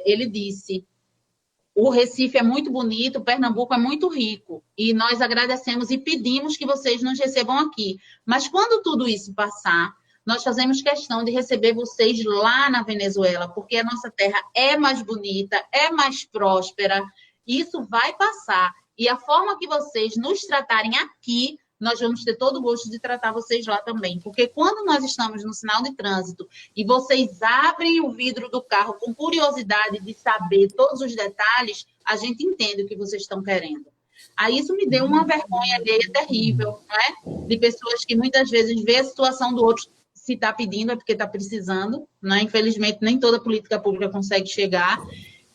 Ele disse: o Recife é muito bonito, Pernambuco é muito rico, e nós agradecemos e pedimos que vocês nos recebam aqui. Mas quando tudo isso passar, nós fazemos questão de receber vocês lá na Venezuela, porque a nossa terra é mais bonita, é mais próspera, isso vai passar. E a forma que vocês nos tratarem aqui, nós vamos ter todo o gosto de tratar vocês lá também. Porque quando nós estamos no sinal de trânsito e vocês abrem o vidro do carro com curiosidade de saber todos os detalhes, a gente entende o que vocês estão querendo. Aí isso me deu uma vergonha alheia terrível, não é? De pessoas que muitas vezes vê a situação do outro, se está pedindo é porque está precisando, né? Infelizmente nem toda política pública consegue chegar.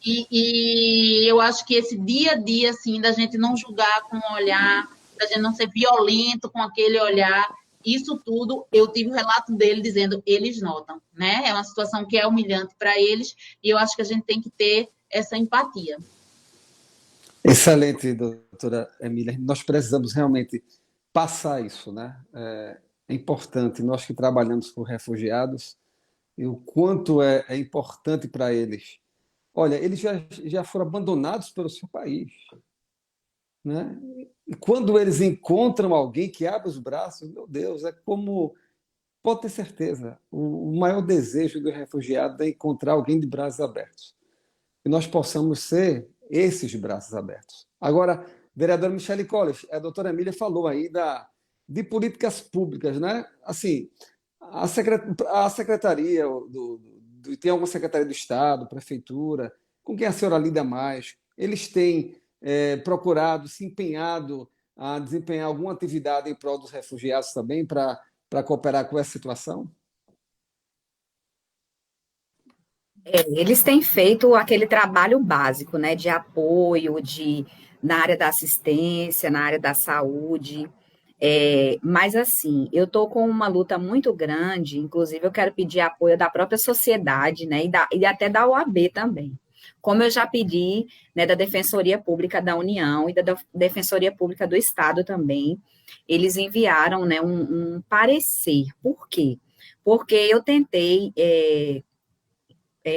E eu acho que esse dia a dia, assim, da gente não julgar com um olhar, da gente não ser violento com aquele olhar, isso tudo, eu tive o relato dele dizendo, eles notam, né? É uma situação que é humilhante para eles, e eu acho que a gente tem que ter essa empatia. Excelente, doutora Emília. Nós precisamos realmente passar isso, né? É importante, nós que trabalhamos com refugiados, e o quanto é importante para eles. Olha, eles já foram abandonados pelo seu país, né? E quando eles encontram alguém que abre os braços, meu Deus, é como, pode ter certeza, o maior desejo do refugiado é encontrar alguém de braços abertos. Que nós possamos ser esses braços abertos. Agora, vereadora Michele Colles, a doutora Emília falou aí de políticas públicas, né? Assim, a secretaria, tem alguma secretaria do Estado, prefeitura, com quem a senhora lida mais, eles têm procurado, se empenhado a desempenhar alguma atividade em prol dos refugiados também para cooperar com essa situação? Eles têm feito aquele trabalho básico, né, de apoio, na área da assistência, na área da saúde, mas assim, eu estou com uma luta muito grande, inclusive eu quero pedir apoio da própria sociedade, né, e até da OAB também. Como eu já pedi, né, da Defensoria Pública da União e da Defensoria Pública do Estado também, eles enviaram, né, um parecer. Por quê? Porque eu tentei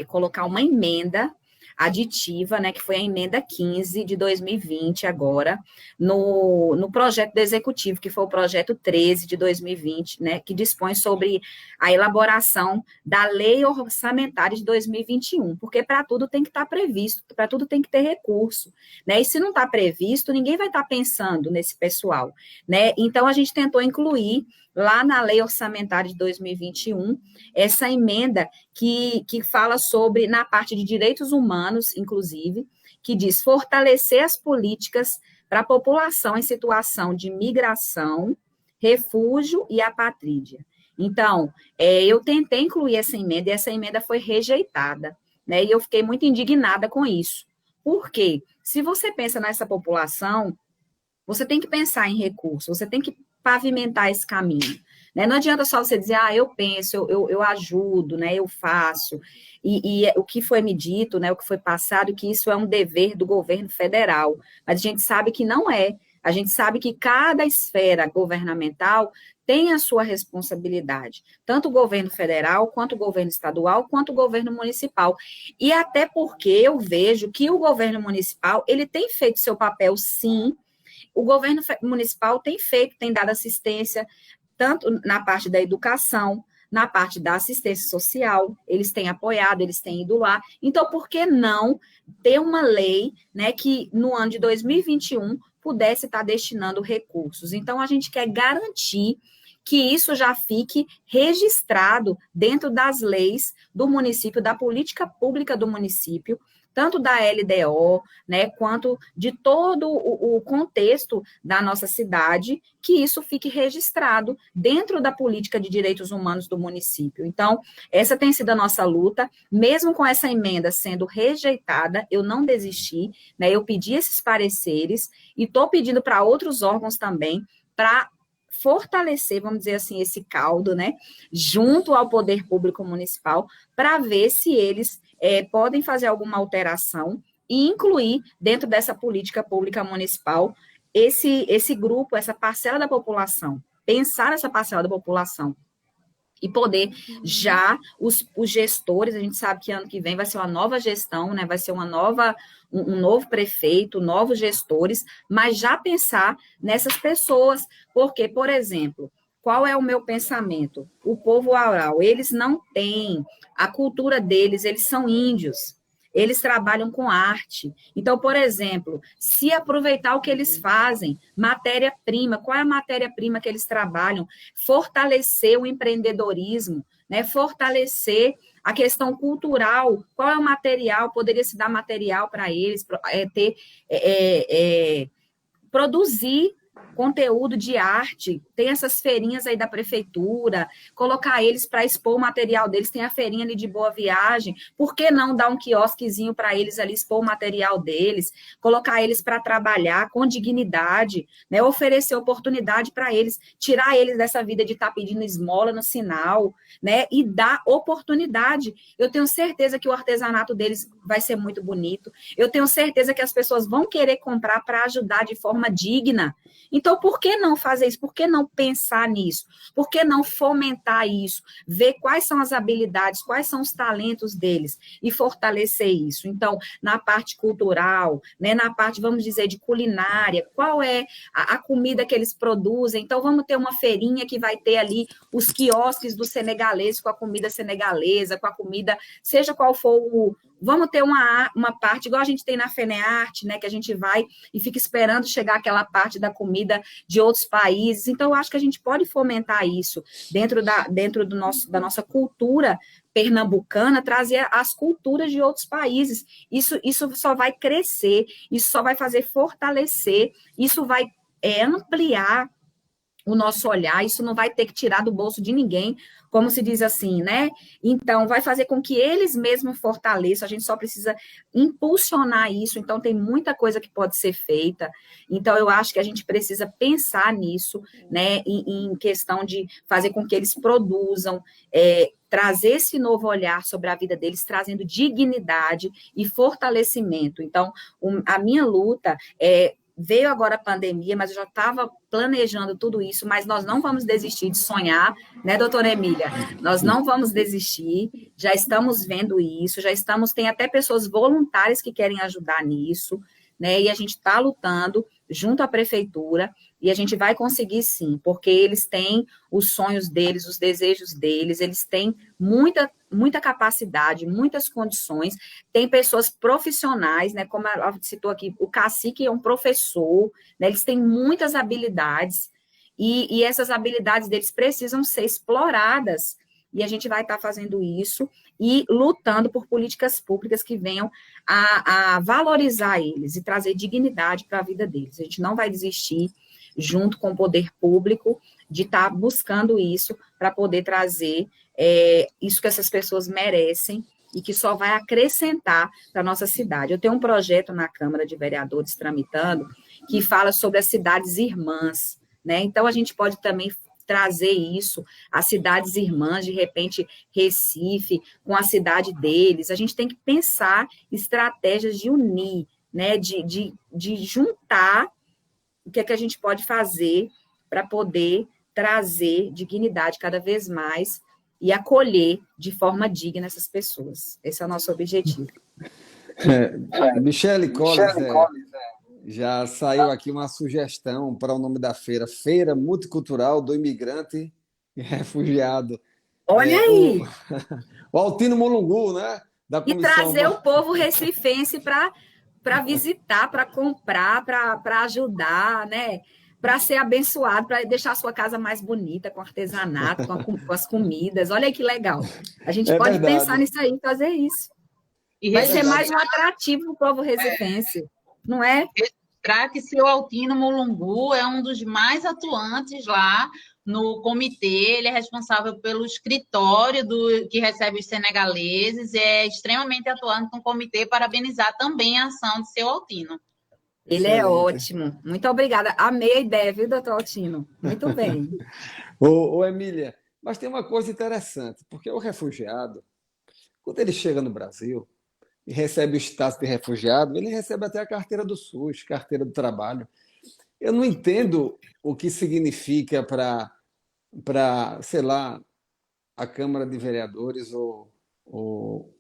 colocar uma emenda aditiva, né, que foi a emenda 15 de 2020 agora, no projeto do Executivo, que foi o projeto 13 de 2020, né, que dispõe sobre a elaboração da lei orçamentária de 2021, porque para tudo tem que estar previsto, para tudo tem que ter recurso, né, e se não está previsto, ninguém vai estar pensando nesse pessoal, né, então a gente tentou incluir lá na lei orçamentária de 2021, essa emenda que fala sobre, na parte de direitos humanos, inclusive, que diz fortalecer as políticas para a população em situação de migração, refúgio e apatrídia. Então, eu tentei incluir essa emenda e essa emenda foi rejeitada, né? E eu fiquei muito indignada com isso. Por quê? Se você pensa nessa população, você tem que pensar em recursos, você tem que pavimentar esse caminho, né? Não adianta só você dizer, eu penso, eu ajudo, né? Eu faço. E o que foi me dito, né? O que foi passado, que isso é um dever do governo federal. Mas a gente sabe que não é. A gente sabe que cada esfera governamental tem a sua responsabilidade, tanto o governo federal, quanto o governo estadual, quanto o governo municipal. E até porque eu vejo que o governo municipal, ele tem feito seu papel, sim. O governo municipal tem feito, tem dado assistência, tanto na parte da educação, na parte da assistência social, eles têm apoiado, eles têm ido lá. Então, por que não ter uma lei, né, que no ano de 2021 pudesse estar destinando recursos? Então, a gente quer garantir que isso já fique registrado dentro das leis do município, da política pública do município, tanto da LDO, né, quanto de todo o contexto da nossa cidade, que isso fique registrado dentro da política de direitos humanos do município. Então, essa tem sido a nossa luta, mesmo com essa emenda sendo rejeitada, eu não desisti, né, eu pedi esses pareceres e estou pedindo para outros órgãos também, para fortalecer, vamos dizer assim, esse caldo, né, junto ao poder público municipal, para ver se eles podem fazer alguma alteração e incluir dentro dessa política pública municipal esse grupo, essa parcela da população, pensar essa parcela da população e poder já os gestores, a gente sabe que ano que vem vai ser uma nova gestão, né, vai ser um novo prefeito, novos gestores, mas já pensar nessas pessoas, porque, por exemplo, qual é o meu pensamento? O povo rural, eles não têm a cultura deles, eles são índios, eles trabalham com arte. Então, por exemplo, se aproveitar o que eles fazem, matéria-prima, qual é a matéria-prima que eles trabalham? Fortalecer o empreendedorismo, né? Fortalecer a questão cultural, qual é o material, poderia se dar material para eles, produzir conteúdo de arte, tem essas feirinhas aí da prefeitura, colocar eles para expor o material deles, tem a feirinha ali de Boa Viagem, por que não dar um quiosquezinho para eles ali expor o material deles, colocar eles para trabalhar com dignidade, né, oferecer oportunidade para eles, tirar eles dessa vida de estar pedindo esmola no sinal, né, e dar oportunidade. Eu tenho certeza que o artesanato deles vai ser muito bonito, eu tenho certeza que as pessoas vão querer comprar para ajudar de forma digna. Então, por que não fazer isso? Por que não pensar nisso? Por que não fomentar isso? Ver quais são as habilidades, quais são os talentos deles e fortalecer isso. Então, na parte cultural, né, na parte, vamos dizer, de culinária, qual é a comida que eles produzem? Então, vamos ter uma feirinha que vai ter ali os quiosques do senegalês com a comida senegalesa, com a comida, seja qual for o... Vamos ter uma parte, igual a gente tem na Fenearte, né, que a gente vai e fica esperando chegar aquela parte da comida de outros países. Então, eu acho que a gente pode fomentar isso dentro da nossa cultura pernambucana, trazer as culturas de outros países. Isso só vai crescer, isso só vai fazer fortalecer, isso vai ampliar o nosso olhar, isso não vai ter que tirar do bolso de ninguém, como se diz assim, né? Então, vai fazer com que eles mesmos fortaleçam, a gente só precisa impulsionar isso, então tem muita coisa que pode ser feita, então eu acho que a gente precisa pensar nisso, né, em questão de fazer com que eles produzam, trazer esse novo olhar sobre a vida deles, trazendo dignidade e fortalecimento. Então, a minha luta veio agora a pandemia, mas eu já estava planejando tudo isso, mas nós não vamos desistir de sonhar, né, doutora Emília? Nós não vamos desistir, já estamos vendo isso, tem até pessoas voluntárias que querem ajudar nisso, né, e a gente está lutando junto à prefeitura, e a gente vai conseguir sim, porque eles têm os sonhos deles, os desejos deles, eles têm muita capacidade, muitas condições, tem pessoas profissionais, né, como ela citou aqui, o cacique é um professor, né, eles têm muitas habilidades, e essas habilidades deles precisam ser exploradas, e a gente vai estar fazendo isso e lutando por políticas públicas que venham a valorizar eles e trazer dignidade para a vida deles. A gente não vai desistir, junto com o poder público, de estar buscando isso para poder trazer isso que essas pessoas merecem e que só vai acrescentar para a nossa cidade. Eu tenho um projeto na Câmara de Vereadores tramitando que fala sobre as cidades irmãs, né? Então, a gente pode também trazer isso, as cidades irmãs, de repente, Recife, com a cidade deles. A gente tem que pensar estratégias de unir, né, de juntar o que é que a gente pode fazer para poder trazer dignidade cada vez mais e acolher de forma digna essas pessoas. Esse é o nosso objetivo. Michele Collins, já saiu aqui uma sugestão para o nome da feira, Feira Multicultural do Imigrante e Refugiado. Olha aí! O Altino Mulungu, né? Da E comissão... trazer o povo recifense para visitar, para comprar, para ajudar, né? Para ser abençoado, para deixar a sua casa mais bonita, com artesanato, com as comidas. Olha aí que legal. A gente pode pensar nisso aí, fazer isso. E vai ser mais um atrativo para o povo recifense, não é? Registrar que seu Altino Mulungu é um dos mais atuantes lá no comitê, ele é responsável pelo escritório que recebe os senegaleses, e é extremamente atuante no comitê, parabenizar também a ação de seu Altino. Ele é ótimo. Muito obrigada. Amei a ideia, viu, doutor Altino? Muito bem. Ô, Emília, mas tem uma coisa interessante, porque o refugiado, quando ele chega no Brasil e recebe o status de refugiado, ele recebe até a carteira do SUS, carteira do trabalho. Eu não entendo o que significa para, sei lá, a Câmara de Vereadores ou o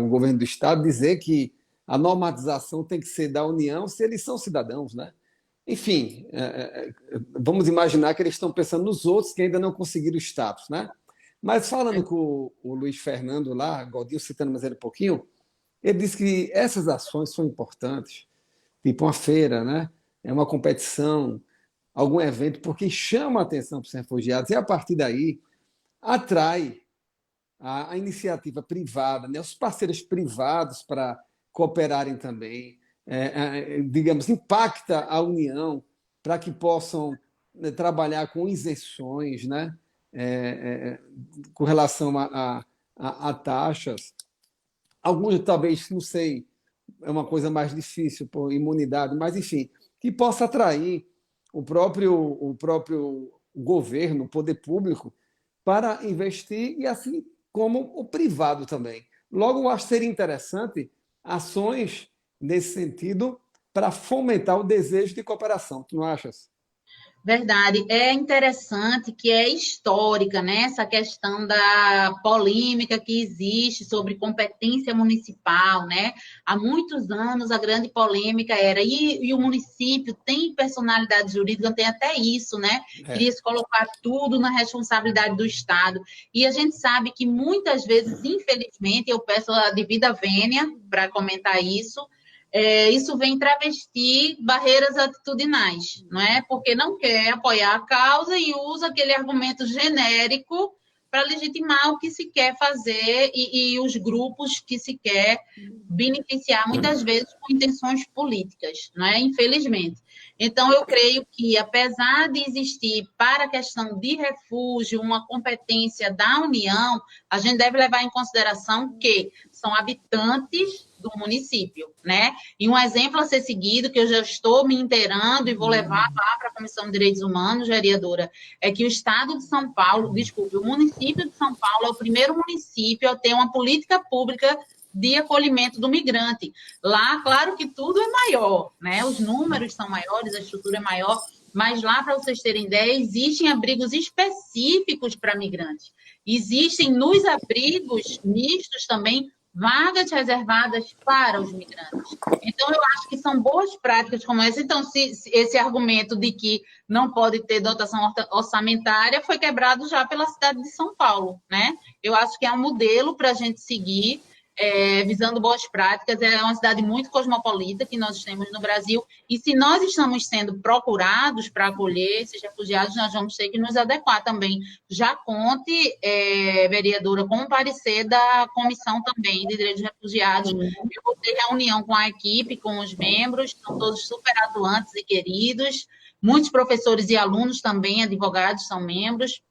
governo do Estado dizer que a normatização tem que ser da União se eles são cidadãos, né? Enfim, vamos imaginar que eles estão pensando nos outros que ainda não conseguiram o status, né? Mas falando com o Luiz Fernando lá, Godinho citando mais ele um pouquinho, ele disse que essas ações são importantes, tipo uma feira, né? É uma competição, algum evento, porque chama a atenção para os refugiados e, a partir daí, atrai a iniciativa privada, né? Os parceiros privados para cooperarem também, digamos, impacta a União para que possam, né, trabalhar com isenções, né? Com relação a taxas. Alguns talvez, não sei, é uma coisa mais difícil por imunidade, mas, enfim, que possa atrair o próprio governo, o poder público, para investir, e assim como o privado também. Logo, eu acho que seria interessante ações nesse sentido para fomentar o desejo de cooperação. Tu não achas? Verdade. É interessante que é histórica, né? Essa questão da polêmica que existe sobre competência municipal, né? Há muitos anos a grande polêmica era, e o município tem personalidade jurídica, tem até isso, né? Queria se colocar tudo na responsabilidade do Estado. E a gente sabe que muitas vezes, infelizmente, eu peço a devida vênia para comentar isso, isso vem travestir barreiras atitudinais, não é? Porque não quer apoiar a causa e usa aquele argumento genérico para legitimar o que se quer fazer e os grupos que se quer beneficiar, muitas vezes com intenções políticas, não é? Infelizmente. Então, eu creio que, apesar de existir para a questão de refúgio uma competência da União, a gente deve levar em consideração que são habitantes do município, né? E um exemplo a ser seguido, que eu já estou me inteirando e vou levar lá para a Comissão de Direitos Humanos, vereadora, é que o Estado de São Paulo, desculpe, o município de São Paulo é o primeiro município a ter uma política pública de acolhimento do migrante. Lá, claro que tudo é maior, né? Os números são maiores, a estrutura é maior, mas lá, para vocês terem ideia, existem abrigos específicos para migrantes. Existem nos abrigos mistos também vagas reservadas para os migrantes. Então, eu acho que são boas práticas como essa. Então, se esse argumento de que não pode ter dotação orçamentária foi quebrado já pela cidade de São Paulo, né? Eu acho que é um modelo para a gente seguir, visando boas práticas. É uma cidade muito cosmopolita que nós temos no Brasil, e se nós estamos sendo procurados para acolher esses refugiados, nós vamos ter que nos adequar também. Já conte, vereadora, com o parecer da Comissão também de Direitos de Refugiados. Eu vou ter reunião com a equipe, com os membros, são todos super atuantes e queridos, muitos professores e alunos também, advogados, são membros.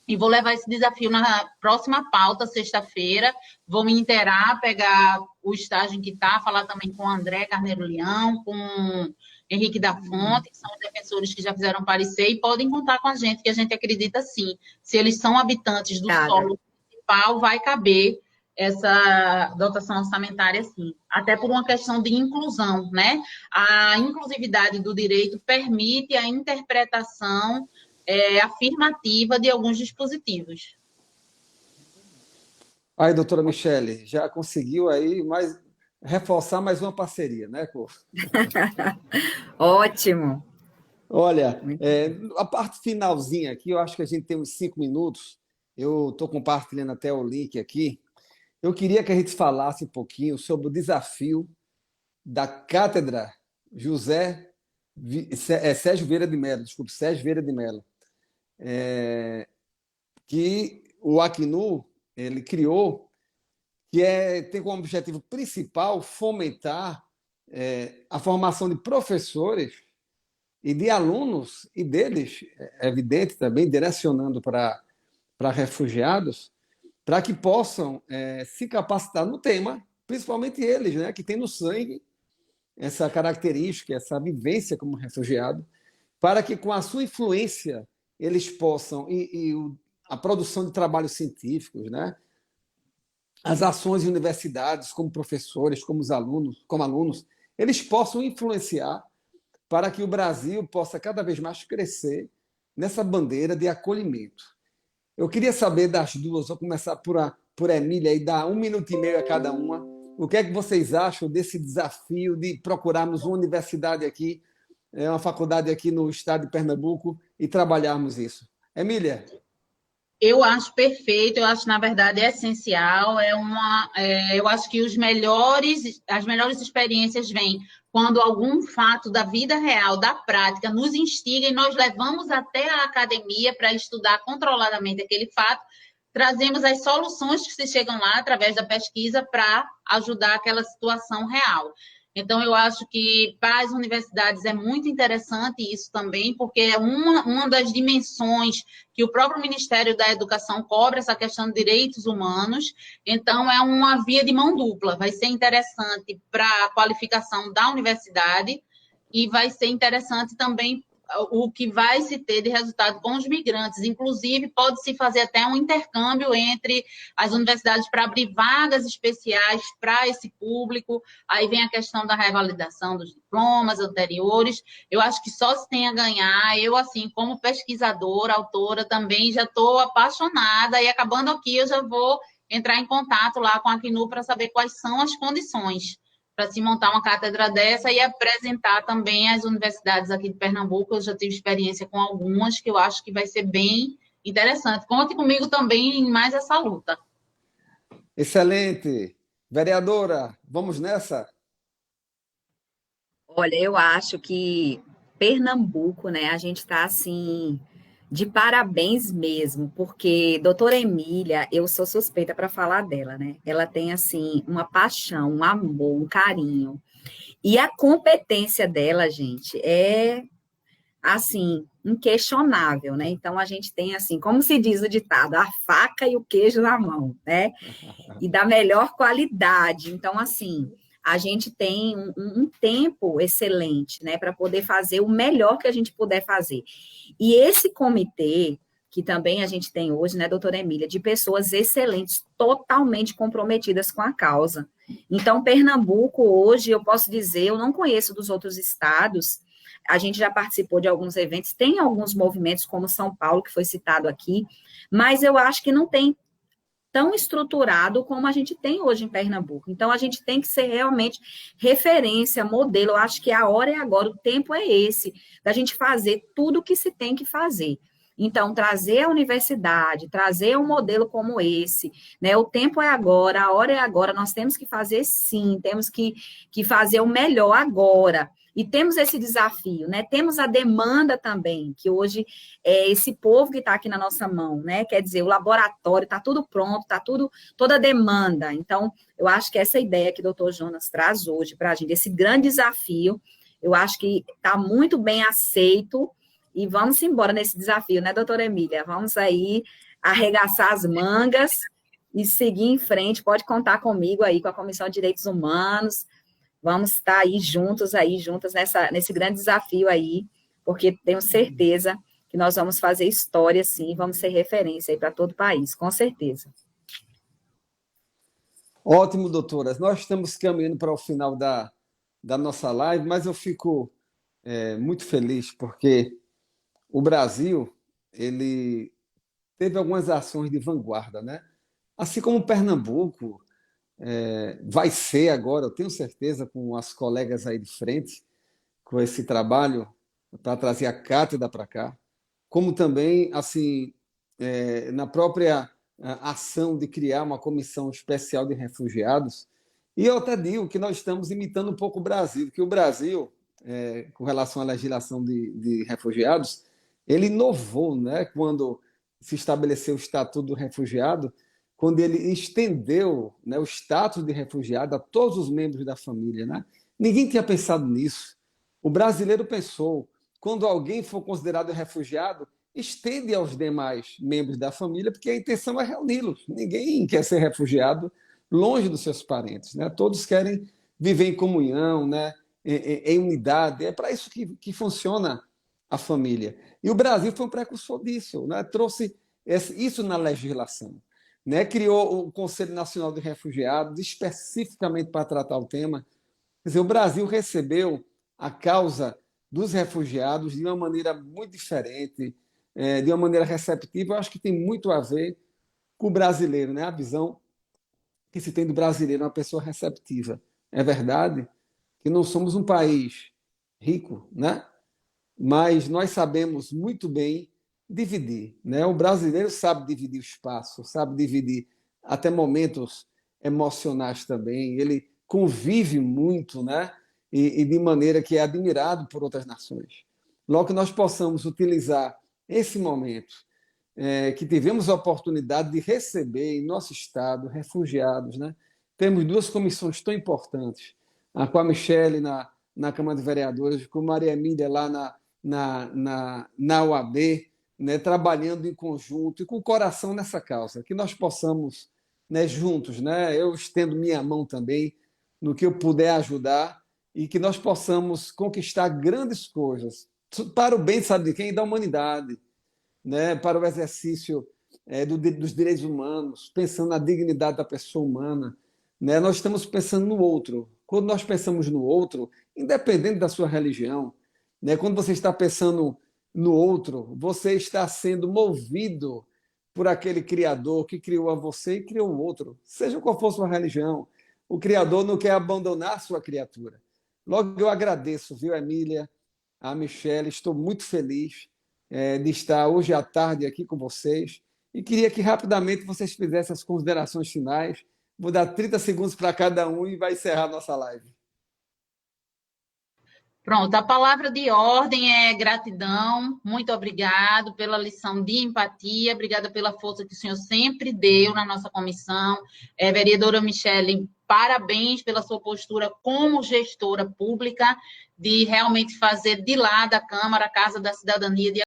E vou levar esse desafio na próxima pauta, sexta-feira. Vou me inteirar, pegar o estágio em que está, falar também com o André Carneiro Leão, com Henrique da Fonte, que são os defensores que já fizeram parecer, e podem contar com a gente, que a gente acredita sim. Se eles são habitantes do solo municipal, vai caber essa dotação orçamentária, sim. Até por uma questão de inclusão, né? A inclusividade do direito permite a interpretação afirmativa de alguns dispositivos. Aí, doutora Michele, já conseguiu aí reforçar mais uma parceria, né, Cor? Ótimo. Olha, a parte finalzinha aqui, eu acho que a gente tem uns 5 minutos. Eu estou compartilhando até o link aqui. Eu queria que a gente falasse um pouquinho sobre o desafio da Cátedra Sérgio Vieira de Mello, desculpe, Sérgio Vieira de Mello, que o Acnu ele criou, que tem como objetivo principal fomentar a formação de professores e de alunos, e deles, é evidente também, direcionando para refugiados, para que possam se capacitar no tema, principalmente eles, né, que têm no sangue essa característica, essa vivência como refugiado, para que com a sua influência eles possam, a produção de trabalhos científicos, né, as ações em universidades, como professores, como alunos, eles possam influenciar para que o Brasil possa cada vez mais crescer nessa bandeira de acolhimento. Eu queria saber das duas, vou começar por Emília e dar 1 minuto e meio a cada uma. O que é que vocês acham desse desafio de procurarmos uma universidade aqui, uma faculdade aqui no estado de Pernambuco e trabalharmos isso? Emília? Eu acho perfeito, eu acho, na verdade, essencial. Eu acho que as melhores experiências vêm quando algum fato da vida real, da prática, nos instiga e nós levamos até a academia para estudar controladamente aquele fato, trazemos as soluções que se chegam lá através da pesquisa para ajudar aquela situação real. Então, eu acho que para as universidades é muito interessante isso também, porque é uma das dimensões que o próprio Ministério da Educação cobra, essa questão de direitos humanos. Então, é uma via de mão dupla. Vai ser interessante para a qualificação da universidade e vai ser interessante também o que vai se ter de resultado com os migrantes. Inclusive, pode-se fazer até um intercâmbio entre as universidades para abrir vagas especiais para esse público. Aí vem a questão da revalidação dos diplomas anteriores. Eu acho que só se tem a ganhar. Eu, assim, como pesquisadora, autora, também já estou apaixonada. E acabando aqui, eu já vou entrar em contato lá com a Acnu para saber quais são as condições para se montar uma cátedra dessa e apresentar também às universidades aqui de Pernambuco. Eu já tive experiência com algumas, que eu acho que vai ser bem interessante. Conte comigo também em mais essa luta. Excelente. Vereadora, vamos nessa? Olha, eu acho que Pernambuco, né, a gente está assim de parabéns mesmo, porque doutora Emília, eu sou suspeita para falar dela, né? Ela tem assim uma paixão, um amor, um carinho. E a competência dela, gente, é assim, inquestionável, né? Então a gente tem assim, como se diz o ditado, a faca e o queijo na mão, né? E da melhor qualidade. Então, assim, a gente tem um tempo excelente, né, para poder fazer o melhor que a gente puder fazer. E esse comitê, que também a gente tem hoje, né, doutora Emília, de pessoas excelentes, totalmente comprometidas com a causa. Então, Pernambuco, hoje, eu posso dizer, eu não conheço dos outros estados, a gente já participou de alguns eventos, tem alguns movimentos, como São Paulo, que foi citado aqui, mas eu acho que não tem tão estruturado como a gente tem hoje em Pernambuco. Então, a gente tem que ser realmente referência, modelo. Eu acho que a hora é agora, o tempo é esse, da gente fazer tudo o que se tem que fazer. Então, trazer a universidade, trazer um modelo como esse, né? O tempo é agora, a hora é agora, nós temos que fazer sim, temos que fazer o melhor agora. E temos esse desafio, né? Temos a demanda também, que hoje é esse povo que está aqui na nossa mão, né? Quer dizer, o laboratório está tudo pronto, está tudo, toda a demanda. Então, eu acho que essa ideia que o doutor Jonas traz hoje para a gente, esse grande desafio, eu acho que está muito bem aceito. E vamos embora nesse desafio, né, doutora Emília? Vamos aí arregaçar as mangas e seguir em frente. Pode contar comigo aí, com a Comissão de Direitos Humanos. vamos estar aí juntos, juntas nesse grande desafio aí, porque tenho certeza que nós vamos fazer história, sim, vamos ser referência aí para todo o país, com certeza. Ótimo, doutoras. Nós estamos caminhando para o final da nossa live, mas eu fico muito feliz porque o Brasil, ele teve algumas ações de vanguarda, né? Assim como Pernambuco vai ser agora, eu tenho certeza, com as colegas aí de frente, com esse trabalho para trazer a cátedra para cá, como também, assim, na própria ação de criar uma comissão especial de refugiados. E eu até digo que nós estamos imitando um pouco o Brasil, que o Brasil, com relação à legislação de refugiados, ele inovou, né, quando se estabeleceu o Estatuto do Refugiado, quando ele estendeu, né, o status de refugiado a todos os membros da família. Né? Ninguém tinha pensado nisso. O brasileiro pensou, quando alguém for considerado refugiado, estende aos demais membros da família, porque a intenção é reuni-los. Ninguém quer ser refugiado longe dos seus parentes. Né? Todos querem viver em comunhão, né? em unidade. É para isso que funciona a família. E o Brasil foi um precursor disso, né? Trouxe isso na legislação. Né? Criou o Conselho Nacional de Refugiados, especificamente para tratar o tema. Quer dizer, o Brasil recebeu a causa dos refugiados de uma maneira muito diferente, de uma maneira receptiva. Eu acho que tem muito a ver com o brasileiro, né? A visão que se tem do brasileiro, uma pessoa receptiva. É verdade que não somos um país rico, né? Mas nós sabemos muito bem dividir. Né? O brasileiro sabe dividir o espaço, sabe dividir até momentos emocionais também. Ele convive muito, né? E de maneira que é admirado por outras nações. Logo que nós possamos utilizar esse momento, que tivemos a oportunidade de receber em nosso estado refugiados. Né? Temos duas comissões tão importantes, com a Michele na Câmara de Vereadores, com a Maria Emília lá na UAB, né, trabalhando em conjunto e com o coração nessa causa, que nós possamos, né, juntos, né, eu estendo minha mão também no que eu puder ajudar e que nós possamos conquistar grandes coisas para o bem, sabe de quem? Da humanidade, né, para o exercício dos direitos humanos, pensando na dignidade da pessoa humana. Né? Nós estamos pensando no outro. Quando nós pensamos no outro, independente da sua religião, né? Quando você está pensando no outro, você está sendo movido por aquele Criador que criou a você e criou o outro, seja qual for sua religião. O Criador não quer abandonar a sua criatura. Logo, eu agradeço, viu, Emília, a Michele, estou muito feliz de estar hoje à tarde aqui com vocês e queria que rapidamente vocês fizessem as considerações finais. Vou dar 30 segundos para cada um e vai encerrar a nossa live. Pronto, a palavra de ordem é gratidão. Muito obrigado pela lição de empatia, obrigada pela força que o senhor sempre deu na nossa comissão. Vereadora Michele, parabéns pela sua postura como gestora pública, de realmente fazer de lá da Câmara a Casa da Cidadania, de